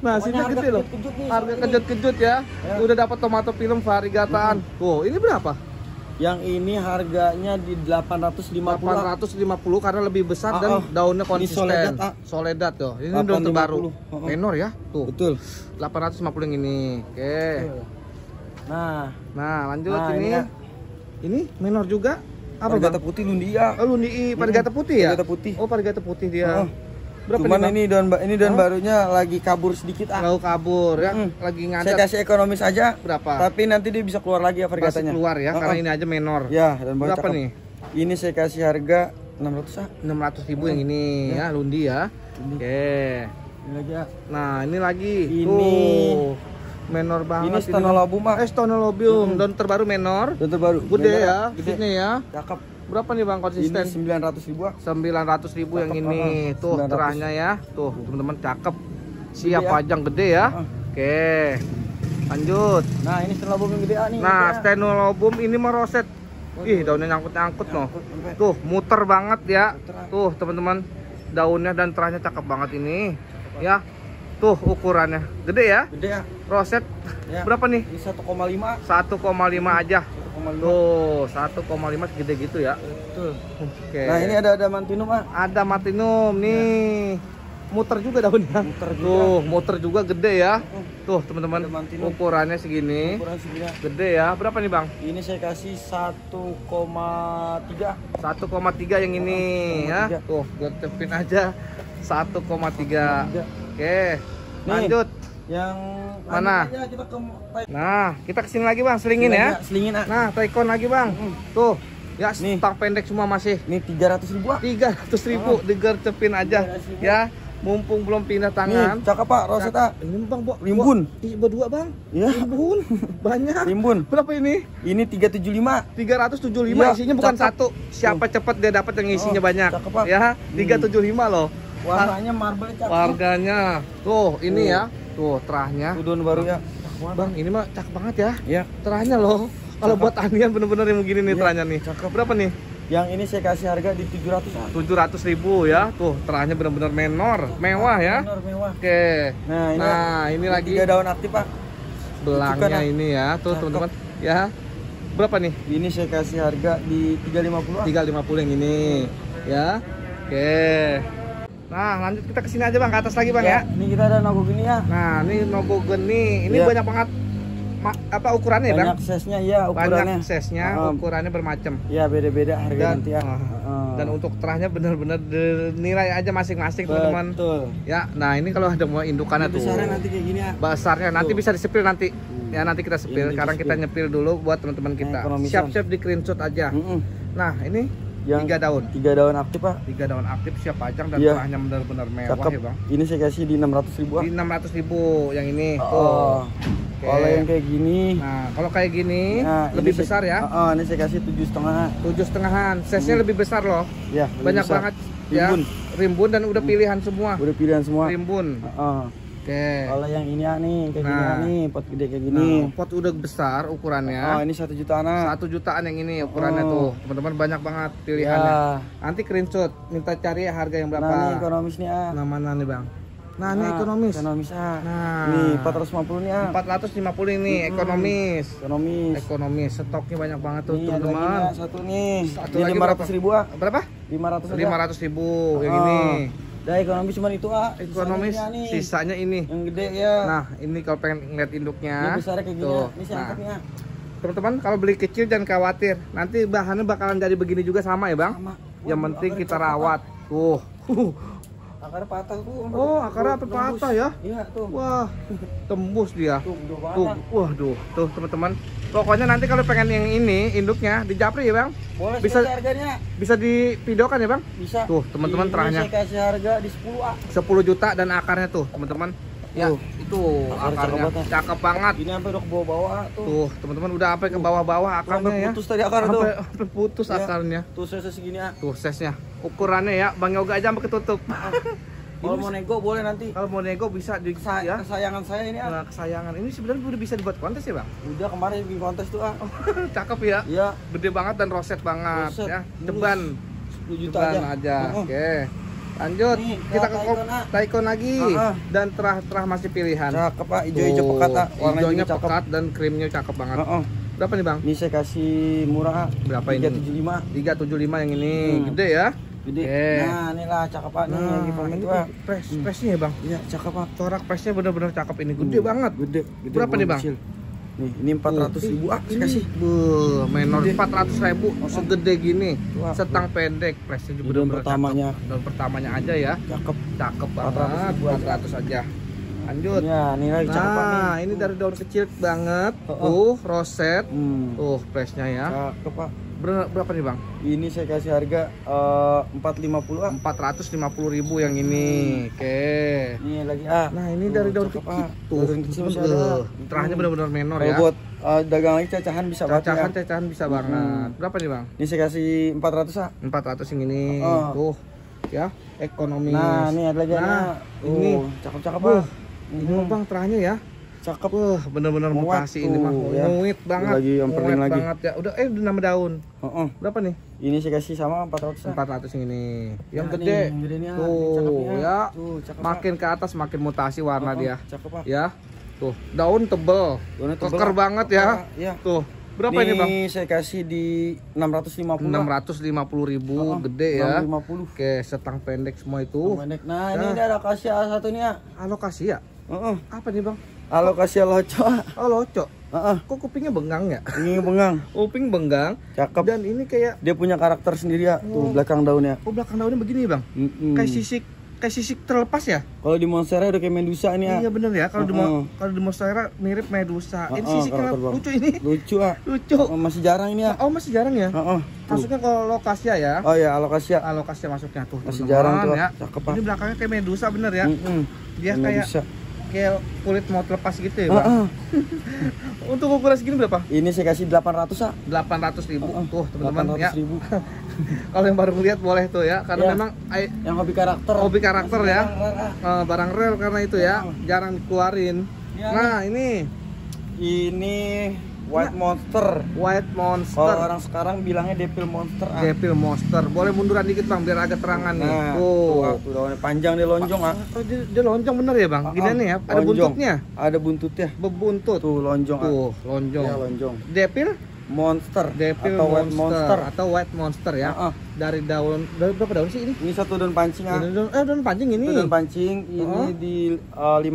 Speaker 1: Nah,
Speaker 2: Pokoknya
Speaker 1: sini
Speaker 2: harga
Speaker 1: gede loh.
Speaker 2: kejut-kejut nih,
Speaker 1: Harga
Speaker 2: seperti ini.
Speaker 1: kejut-kejut ya.
Speaker 2: Ya.
Speaker 1: Udah dapat tomato film variegataan. Tuh, ini berapa?
Speaker 2: Yang ini harganya di 850.
Speaker 1: 850 karena lebih besar dan daunnya konsisten.
Speaker 2: Soledad,
Speaker 1: Soledad tuh. Ini
Speaker 2: 850.
Speaker 1: daun terbaru.
Speaker 2: Oh.
Speaker 1: Menor ya. Tuh.
Speaker 2: Betul.
Speaker 1: 850 yang ini. Oke.
Speaker 2: Nah,
Speaker 1: Lanjut
Speaker 2: Nah,
Speaker 1: ini.
Speaker 2: ini
Speaker 1: Ini menor juga. Apa
Speaker 2: Parigata
Speaker 1: bang?
Speaker 2: putih Lundia.
Speaker 1: Oh, Lundi parigata putih ya?
Speaker 2: Parigata putih.
Speaker 1: Oh, parigata putih dia.
Speaker 2: Oh.
Speaker 1: Berapa
Speaker 2: Cuman
Speaker 1: nih, Bang?
Speaker 2: ini daun barunya lagi kabur sedikit
Speaker 1: Mau kabur ya, lagi
Speaker 2: Saya
Speaker 1: ngadat.
Speaker 2: kasih ekonomis aja.
Speaker 1: Berapa?
Speaker 2: Tapi nanti dia bisa keluar lagi ya
Speaker 1: Masih
Speaker 2: varigatanya.
Speaker 1: keluar ya, karena ini aja menor.
Speaker 2: Ya, dan baru
Speaker 1: Berapa
Speaker 2: cakep.
Speaker 1: nih?
Speaker 2: Ini saya kasih harga 600
Speaker 1: 600.000 yang ini ya, Lundi ya. Oke.
Speaker 2: Ini lagi ya.
Speaker 1: Nah, ini lagi.
Speaker 2: Ini.
Speaker 1: Tuh. Menor banget
Speaker 2: Ini Stenolobum, Bang.
Speaker 1: Stenolobum, daun terbaru menor.
Speaker 2: Daun terbaru.
Speaker 1: Gede ya,
Speaker 2: Gede.
Speaker 1: gede ya.
Speaker 2: Cakep.
Speaker 1: Berapa nih Bang
Speaker 2: Ini
Speaker 1: konsisten?
Speaker 2: 900.000.
Speaker 1: 900.000 yang
Speaker 2: Cakep,
Speaker 1: ini. Tuh
Speaker 2: 900.
Speaker 1: terahnya ya. Tuh, teman-teman cakep. Siap
Speaker 2: Gede ya.
Speaker 1: pajang gede ya. Oke. Lanjut.
Speaker 2: Nah, ini Stenolobum yang gede nih.
Speaker 1: Nah,
Speaker 2: gede.
Speaker 1: Stenolobum ini meroset. Ih, daunnya nyangkut-nyangkut loh.
Speaker 2: Sampai.
Speaker 1: Tuh, muter banget ya.
Speaker 2: Muter.
Speaker 1: Tuh, teman-teman. Daunnya dan terahnya cakep banget ini. Ya. Tuh ukurannya. Gede ya.
Speaker 2: Gede ya.
Speaker 1: Roset.
Speaker 2: Ya.
Speaker 1: Berapa nih?
Speaker 2: Ini 1,5.
Speaker 1: 1,5 aja.
Speaker 2: 1,5.
Speaker 1: Tuh, 1,5 gede gitu ya.
Speaker 2: Betul.
Speaker 1: Oke.
Speaker 2: Nah, ini ada mantinum,
Speaker 1: ada Martinum nih. Muter juga daunnya.
Speaker 2: Muter juga.
Speaker 1: Tuh, muter juga gede ya. Tuh, teman-teman.
Speaker 2: Ada Martinum.
Speaker 1: Ukurannya segini.
Speaker 2: Ukuran segini.
Speaker 1: Gede ya. Berapa nih, Bang?
Speaker 2: Ini saya kasih 1,3.
Speaker 1: 1,3 yang ini ya.
Speaker 2: 1,3.
Speaker 1: Tuh, gue tepin aja 1,3. Oke. Lanjut.
Speaker 2: Yang
Speaker 1: Mana?
Speaker 2: aja kita ke
Speaker 1: Nah, kita kesini lagi, Bang. Selingin ya.
Speaker 2: Selingin,
Speaker 1: Nah, Taikon lagi, Bang. Tuh. Ya,
Speaker 2: Nih.
Speaker 1: stang pendek semua masih.
Speaker 2: Ini 300.000.
Speaker 1: 300.000 digercepin aja
Speaker 2: 300.000.
Speaker 1: ya. Mumpung belum pindah
Speaker 2: Nih,
Speaker 1: tangan.
Speaker 2: cakep Pak, Rosetta.
Speaker 1: Ini Bang,
Speaker 2: Rimbun.
Speaker 1: berdua, Bang.
Speaker 2: Ya.
Speaker 1: Rimbun. Banyak.
Speaker 2: Rimbun.
Speaker 1: Berapa ini?
Speaker 2: Ini 375.
Speaker 1: 375
Speaker 2: Iya,
Speaker 1: isinya bukan
Speaker 2: cakep.
Speaker 1: satu. Siapa cepat dia dapat yang isinya
Speaker 2: Oh,
Speaker 1: banyak.
Speaker 2: cakep, Pak.
Speaker 1: Ya, 375 loh.
Speaker 2: Warnanya marble cakep.
Speaker 1: Warganya. Tuh, ini
Speaker 2: Tuh.
Speaker 1: ya. Tuh, terahnya.
Speaker 2: Udon baru ya.
Speaker 1: Bang, ini mah cakep banget ya.
Speaker 2: Ya.
Speaker 1: Terahnya loh. Kalau buat anian bener-bener yang begini nih
Speaker 2: Iya,
Speaker 1: terahnya nih.
Speaker 2: cakep.
Speaker 1: Berapa nih?
Speaker 2: Yang ini saya kasih harga di 700.
Speaker 1: 700.000 ya. Tuh, terahnya bener-bener menor, mewah ya.
Speaker 2: Benar, mewah.
Speaker 1: Oke.
Speaker 2: Nah,
Speaker 1: ini lagi
Speaker 2: 3 daun aktif, Pak.
Speaker 1: belangnya
Speaker 2: Bukan,
Speaker 1: ini ya. Tuh,
Speaker 2: Cakep.
Speaker 1: teman-teman. Ya. Berapa nih?
Speaker 2: Ini saya kasih harga di 350.
Speaker 1: 350 yang ini. Ya. Oke. Nah, lanjut kita kesini aja Bang, ke atas lagi Bang ya.
Speaker 2: Ini kita ada nago gini ya.
Speaker 1: Nah, ini nogo geni. Ini
Speaker 2: Ya.
Speaker 1: banyak banget ukurannya ya, Bang?
Speaker 2: Banyak size-nya ya, ukurannya.
Speaker 1: Banyak size-nya, ukurannya bermacam.
Speaker 2: Ya, beda-beda harga
Speaker 1: Dan
Speaker 2: nanti ya.
Speaker 1: dan untuk terahnya benar-benar dinilai aja masing-masing teman-teman.
Speaker 2: Betul.
Speaker 1: Ya, nah ini kalau ada mau indukannya tuh.
Speaker 2: Besarnya nanti kayak gini ya.
Speaker 1: Besarnya nanti
Speaker 2: Tuh.
Speaker 1: bisa disepil nanti. Ya, nanti kita sepil.
Speaker 2: Ini
Speaker 1: Sekarang kita
Speaker 2: disepil.
Speaker 1: nyepil dulu buat teman-teman kita.
Speaker 2: ekonomisan.
Speaker 1: Siap-siap di screenshot aja. Nah, ini
Speaker 2: Yang
Speaker 1: 3 daun.
Speaker 2: 3 daun aktif, Pak.
Speaker 1: 3 daun aktif siap pajang dan
Speaker 2: Iya.
Speaker 1: terahnya benar-benar mewah
Speaker 2: Cakep.
Speaker 1: ya, Bang.
Speaker 2: Ini saya kasih di 600.000.
Speaker 1: Di 600.000 yang ini.
Speaker 2: Oh.
Speaker 1: Tuh. Oke.
Speaker 2: Kalau yang kayak gini,
Speaker 1: Nah, kalau kayak gini
Speaker 2: nah,
Speaker 1: lebih
Speaker 2: ini saya-
Speaker 1: besar ya.
Speaker 2: ini saya kasih 7,5.
Speaker 1: 7,5-an. Size-nya lebih besar loh.
Speaker 2: Ya, lebih
Speaker 1: Banyak
Speaker 2: besar.
Speaker 1: banget
Speaker 2: Rimbun.
Speaker 1: ya. Rimbun dan udah pilihan semua.
Speaker 2: Udah pilihan semua.
Speaker 1: Rimbun. Oke.
Speaker 2: Kalau yang ini ya nih, kayak gini ya
Speaker 1: Nah.
Speaker 2: nih, pot gede kayak gini.
Speaker 1: Nah, pot udah besar ukurannya.
Speaker 2: Ini 1 jutaan.
Speaker 1: 1 jutaan yang ini ukurannya
Speaker 2: Oh.
Speaker 1: tuh. Teman-teman banyak banget pilihannya.
Speaker 2: Ya.
Speaker 1: Nanti screenshot, minta cari harga yang berapa.
Speaker 2: Nah, ini ekonomis nih ah.
Speaker 1: Nah, mana nih, Bang? Nah, ini ekonomis.
Speaker 2: Ekonomis ah.
Speaker 1: Nah.
Speaker 2: Nih 450 nih ah.
Speaker 1: 450 ini ekonomis.
Speaker 2: Ekonomis.
Speaker 1: Ekonomis. Stoknya banyak banget tuh,
Speaker 2: Nih ada lagi
Speaker 1: teman-teman.
Speaker 2: nih, satu nih.
Speaker 1: Satu
Speaker 2: Ini
Speaker 1: lagi
Speaker 2: 500.000 ah.
Speaker 1: Berapa?
Speaker 2: 500 aja.
Speaker 1: 500.000 yang ini.
Speaker 2: Dah ekonomi cuman itu
Speaker 1: Ekonomis, sisanya ini.
Speaker 2: yang gede ya.
Speaker 1: Nah, ini kalau pengen ngeliat induknya.
Speaker 2: Ini besarnya kayak gini.
Speaker 1: Tuh.
Speaker 2: Ini saya angkatnya.
Speaker 1: Teman-teman kalau beli kecil jangan khawatir. Nanti bahannya bakalan jadi begini juga sama ya, Bang?
Speaker 2: Sama.
Speaker 1: Yang
Speaker 2: Waduh,
Speaker 1: penting
Speaker 2: akarnya
Speaker 1: kita
Speaker 2: patah.
Speaker 1: rawat. Tuh.
Speaker 2: Akarnya patah tuh.
Speaker 1: Oh, akarnya apa
Speaker 2: Nembus.
Speaker 1: patah ya?
Speaker 2: Iya tuh.
Speaker 1: Wah, tembus dia.
Speaker 2: Tuh, udah
Speaker 1: Tuh,
Speaker 2: banyak.
Speaker 1: waduh, tuh teman-teman. Pokoknya nanti kalau pengen yang ini induknya di Japri ya, Bang?
Speaker 2: Boleh
Speaker 1: Bisa-
Speaker 2: bisa harganya.
Speaker 1: Bisa divideokan ya, Bang?
Speaker 2: Bisa.
Speaker 1: Tuh, teman-teman
Speaker 2: Ini
Speaker 1: terahnya.
Speaker 2: saya kasih harga di 10
Speaker 1: 10 juta dan akarnya tuh, teman-teman. Ya,
Speaker 2: Tuh.
Speaker 1: itu
Speaker 2: Akar
Speaker 1: akarnya
Speaker 2: cakep banget.
Speaker 1: cakep banget.
Speaker 2: Ini sampai udah ke bawah-bawah tuh.
Speaker 1: Tuh, teman-teman udah sampai ke bawah-bawah akarnya
Speaker 2: Sampai
Speaker 1: ya.
Speaker 2: putus tadi akar tuh.
Speaker 1: Sampai putus
Speaker 2: Ya.
Speaker 1: akarnya.
Speaker 2: Tuh saya segini
Speaker 1: Tuh, size-nya. Ukurannya ya, Bang Yoga aja sampai ketutup.
Speaker 2: Kalau mau nego boleh nanti.
Speaker 1: Kalau mau nego bisa di ya.
Speaker 2: Kesayangan saya ini
Speaker 1: Nah, kesayangan ini sebenarnya udah bisa dibuat kontes ya, Bang?
Speaker 2: Udah kemarin bikin kontes tuh
Speaker 1: Cakep ya.
Speaker 2: Iya.
Speaker 1: Gede banget dan roset banget
Speaker 2: Roset.
Speaker 1: ya.
Speaker 2: Mulus.
Speaker 1: Deban
Speaker 2: 10 juta
Speaker 1: Deban
Speaker 2: aja.
Speaker 1: aja.
Speaker 2: Oh.
Speaker 1: Oke. Lanjut,
Speaker 2: Nih,
Speaker 1: kita ke
Speaker 2: Taikon,
Speaker 1: Taikon lagi dan terah masih pilihan.
Speaker 2: Cakep hijau-hijau pekat warnanya
Speaker 1: Hijaunya
Speaker 2: juga cakep.
Speaker 1: pekat dan krimnya cakep banget. Berapa nih, Bang?
Speaker 2: Ini saya kasih murah
Speaker 1: Berapa ini?
Speaker 2: 375.
Speaker 1: 375 yang ini. Gede ya.
Speaker 2: Gede.
Speaker 1: Oke.
Speaker 2: Nah, inilah cakep Pak nih yang
Speaker 1: Nah,
Speaker 2: dipakai
Speaker 1: ini
Speaker 2: itu
Speaker 1: tuh pressnya ya, Bang.
Speaker 2: Iya, cakep Pak.
Speaker 1: Corak pressnya bener-bener cakep ini. Gede banget.
Speaker 2: Gede.
Speaker 1: Berapa nih, Bang?
Speaker 2: kecil. Nih, ini 400.000
Speaker 1: ini
Speaker 2: kasih.
Speaker 1: menor
Speaker 2: Gede.
Speaker 1: 400.000 segede gini.
Speaker 2: Wah.
Speaker 1: Setang pendek, pressnya juga
Speaker 2: Daun
Speaker 1: bener-bener
Speaker 2: pertamanya.
Speaker 1: cakep. Daun pertamanya aja ya.
Speaker 2: Cakep.
Speaker 1: Cakep banget.
Speaker 2: 400.000 aja.
Speaker 1: 400 aja. Lanjut.
Speaker 2: Ya, ini lagi cakep Pak nih.
Speaker 1: Nah, ini dari daun kecil banget.
Speaker 2: Oh.
Speaker 1: Tuh, roset.
Speaker 2: Hmm.
Speaker 1: Tuh, pressnya ya.
Speaker 2: Cakep Pak.
Speaker 1: Berapa nih, Bang?
Speaker 2: Ini saya kasih harga 450
Speaker 1: 450.000 yang ini. Oke.
Speaker 2: Ini lagi
Speaker 1: Nah, ini
Speaker 2: Tuh,
Speaker 1: dari daun
Speaker 2: cakep,
Speaker 1: kecil.
Speaker 2: Pak.
Speaker 1: Tuh,
Speaker 2: Daun kecil masih ada.
Speaker 1: terahnya benar-benar menor
Speaker 2: Kalau
Speaker 1: ya.
Speaker 2: buat dagang lagi cacahan bisa banget ya.
Speaker 1: Cacahan bisa banget. Berapa nih, Bang?
Speaker 2: Ini saya kasih 400
Speaker 1: 400 yang ini.
Speaker 2: Oh.
Speaker 1: Tuh. Ya, ekonomis.
Speaker 2: Nah, ini ada lagi
Speaker 1: Nah, ini.
Speaker 2: cakep-cakep
Speaker 1: Wah,
Speaker 2: Pak.
Speaker 1: ini mah, Bang, terahnya ya.
Speaker 2: Cakep.
Speaker 1: Wah, bener-bener
Speaker 2: Muat
Speaker 1: mutasi ini mah.
Speaker 2: tuh, ya.
Speaker 1: Muit banget.
Speaker 2: Lagi yang perling
Speaker 1: Muit
Speaker 2: lagi.
Speaker 1: banget ya. Udah udah nama daun. Berapa nih?
Speaker 2: Ini saya kasih sama 400
Speaker 1: 400 yang ini. Yang
Speaker 2: Nah,
Speaker 1: gede.
Speaker 2: nih, yang gede nih,
Speaker 1: Tuh,
Speaker 2: cakep nih,
Speaker 1: ya.
Speaker 2: Tuh, cakep,
Speaker 1: Makin ke atas makin mutasi warna dia.
Speaker 2: Cakep Pak.
Speaker 1: Ya. Tuh, daun tebel.
Speaker 2: Daunnya tebel,
Speaker 1: Keker
Speaker 2: Pak.
Speaker 1: banget ya.
Speaker 2: Iya.
Speaker 1: Tuh. Berapa ini, Bang?
Speaker 2: Saya kasih di 650.
Speaker 1: 650.000 gede ya.
Speaker 2: 650.
Speaker 1: Oke, setang pendek semua itu.
Speaker 2: Pendek. Nah,
Speaker 1: Ya.
Speaker 2: ini ada akasia satu nih ya.
Speaker 1: Alokasi ya? Apa nih, Bang?
Speaker 2: Alokasia loco.
Speaker 1: Oh, loco. Kok kupingnya bengang ya?
Speaker 2: Ini bengang.
Speaker 1: Kuping benggang.
Speaker 2: Cakep.
Speaker 1: Dan ini kayak
Speaker 2: Dia punya karakter sendiri ya. Tuh belakang daunnya.
Speaker 1: oh, belakang daunnya begini, Bang. Kayak sisik terlepas ya?
Speaker 2: Kalau di Monstera udah kayak Medusa ini ya.
Speaker 1: Iya bener ya. Kalau di Monstera mirip Medusa. Ini sisiknya
Speaker 2: karakter Bang.
Speaker 1: lucu ini.
Speaker 2: Lucu ah.
Speaker 1: Lucu.
Speaker 2: Masih jarang ini ya.
Speaker 1: Oh, masih jarang ya?
Speaker 2: Tuh.
Speaker 1: Masuknya kalau Lokasia ya.
Speaker 2: Oh ya, alokasia.
Speaker 1: Lokasia masuknya tuh.
Speaker 2: Masih
Speaker 1: teman-teman,
Speaker 2: jarang tuh,
Speaker 1: ya.
Speaker 2: cakep, Pak.
Speaker 1: Ini belakangnya kayak Medusa bener ya. Dia kayak
Speaker 2: Medusa.
Speaker 1: kulit mau terlepas gitu ya, Bang. Untuk ukuran segini berapa?
Speaker 2: Ini saya kasih 800 ah.
Speaker 1: 800.000. Tuh, teman-teman ya.
Speaker 2: 800.000.
Speaker 1: Kalau yang baru lihat boleh tuh ya, karena
Speaker 2: Ya.
Speaker 1: memang
Speaker 2: Yang hobi karakter.
Speaker 1: ya. Barang rare karena itu ya, jarang dikeluarin.
Speaker 2: Ya,
Speaker 1: Nah, ini
Speaker 2: Ini White Monster.
Speaker 1: White Monster.
Speaker 2: Kalau orang sekarang bilangnya Devil Monster ah.
Speaker 1: Devil Monster. Boleh munduran dikit, Bang, biar agak terangan nih.
Speaker 2: Nah,
Speaker 1: Tuh.
Speaker 2: tuh daunnya panjang dia lonjong ah.
Speaker 1: Oh, dia lonjong bener ya, Bang? Gini nih ya, ada
Speaker 2: Lonjong.
Speaker 1: buntutnya.
Speaker 2: Ada buntutnya.
Speaker 1: Bebuntut.
Speaker 2: Tuh lonjong ah.
Speaker 1: Tuh, lonjong.
Speaker 2: Ya, lonjong.
Speaker 1: Devil
Speaker 2: Monster
Speaker 1: Devil
Speaker 2: atau White Monster.
Speaker 1: atau White Monster ya. Dari berapa daun sih ini?
Speaker 2: Ini satu daun pancing ah.
Speaker 1: Daun pancing ini.
Speaker 2: Itu daun pancing ini di 5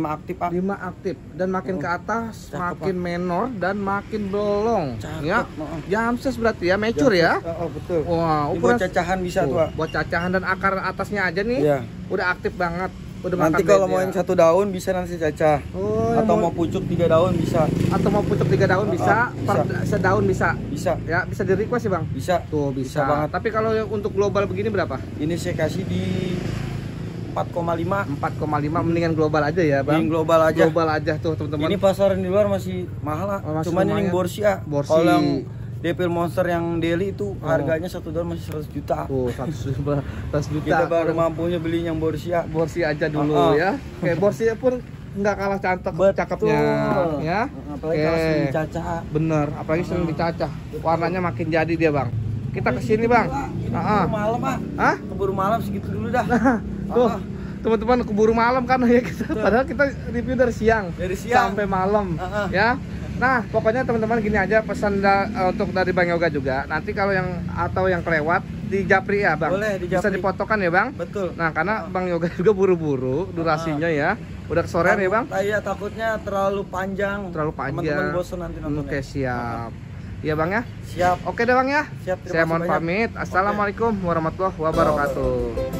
Speaker 2: aktif ah.
Speaker 1: 5 aktif dan makin ke atas
Speaker 2: Cakep,
Speaker 1: makin menor dan makin bolong.
Speaker 2: Cakep,
Speaker 1: Ya. Jamses berarti ya, mature ya.
Speaker 2: Oh, betul.
Speaker 1: Wah,
Speaker 2: Ini buat cacahan bisa tuh ah.
Speaker 1: Buat cacahan dan akar atasnya aja nih.
Speaker 2: Iya.
Speaker 1: Udah aktif banget. Udah
Speaker 2: Nanti
Speaker 1: makan
Speaker 2: kalau
Speaker 1: bed
Speaker 2: mau
Speaker 1: ya.
Speaker 2: yang satu daun bisa nanti cacah.
Speaker 1: Oh,
Speaker 2: Atau mau pucuk 3 daun bisa.
Speaker 1: atau mau pucuk 3 daun bisa,
Speaker 2: bisa.
Speaker 1: sedaun bisa.
Speaker 2: Bisa.
Speaker 1: Ya, bisa di request ya, Bang.
Speaker 2: Bisa.
Speaker 1: Tuh, bisa.
Speaker 2: banget.
Speaker 1: Tapi kalau yang untuk global begini berapa?
Speaker 2: Ini saya kasih di 4,5.
Speaker 1: 4,5 mendingan global aja ya, Bang.
Speaker 2: Ini global aja.
Speaker 1: Global aja tuh, teman-teman.
Speaker 2: Ini pasaran di luar masih mahal lah.
Speaker 1: Oh, masih
Speaker 2: Cuman ini
Speaker 1: lumayan.
Speaker 2: yang borsi ah.
Speaker 1: Borsi.
Speaker 2: Kalau yang Devil Monster yang daily itu harganya satu daun masih 100 juta.
Speaker 1: Tuh, 100 juta.
Speaker 2: Kita baru mampunya beli yang borsi ah.
Speaker 1: Borsi aja dulu ya. Kayak borsi pun nggak kalah cakepnya ya.
Speaker 2: Apalagi kalau sering dicacah.
Speaker 1: Bener, apalagi sering dicacah. Warnanya makin jadi dia, Bang. Kita kesini, Bang.
Speaker 2: Keburu malam ah.
Speaker 1: Hah?
Speaker 2: Keburu malam segitu dulu dah.
Speaker 1: Tuh, teman-teman keburu malam kan ya kita. Padahal kita review dari siang.
Speaker 2: Dari siang
Speaker 1: sampai malam, ya. Nah, pokoknya teman-teman gini aja pesan untuk dari Bang Yoga juga. Nanti kalau yang kelewat di japri ya bang?
Speaker 2: Boleh di japri.
Speaker 1: Bisa dipotokan ya bang?
Speaker 2: Betul.
Speaker 1: Nah karena bang Yoga juga buru-buru durasinya ya. Udah kesorean ya bang?
Speaker 2: Iya, takutnya terlalu panjang.
Speaker 1: Terlalu panjang.
Speaker 2: Teman-teman bosan nanti nontonnya.
Speaker 1: Oke siap. Iya bang ya?
Speaker 2: Siap.
Speaker 1: Oke deh bang ya.
Speaker 2: Siap, terima
Speaker 1: Saya
Speaker 2: kasih
Speaker 1: mohon
Speaker 2: banyak.
Speaker 1: pamit. Assalamualaikum warahmatullahi wabarakatuh.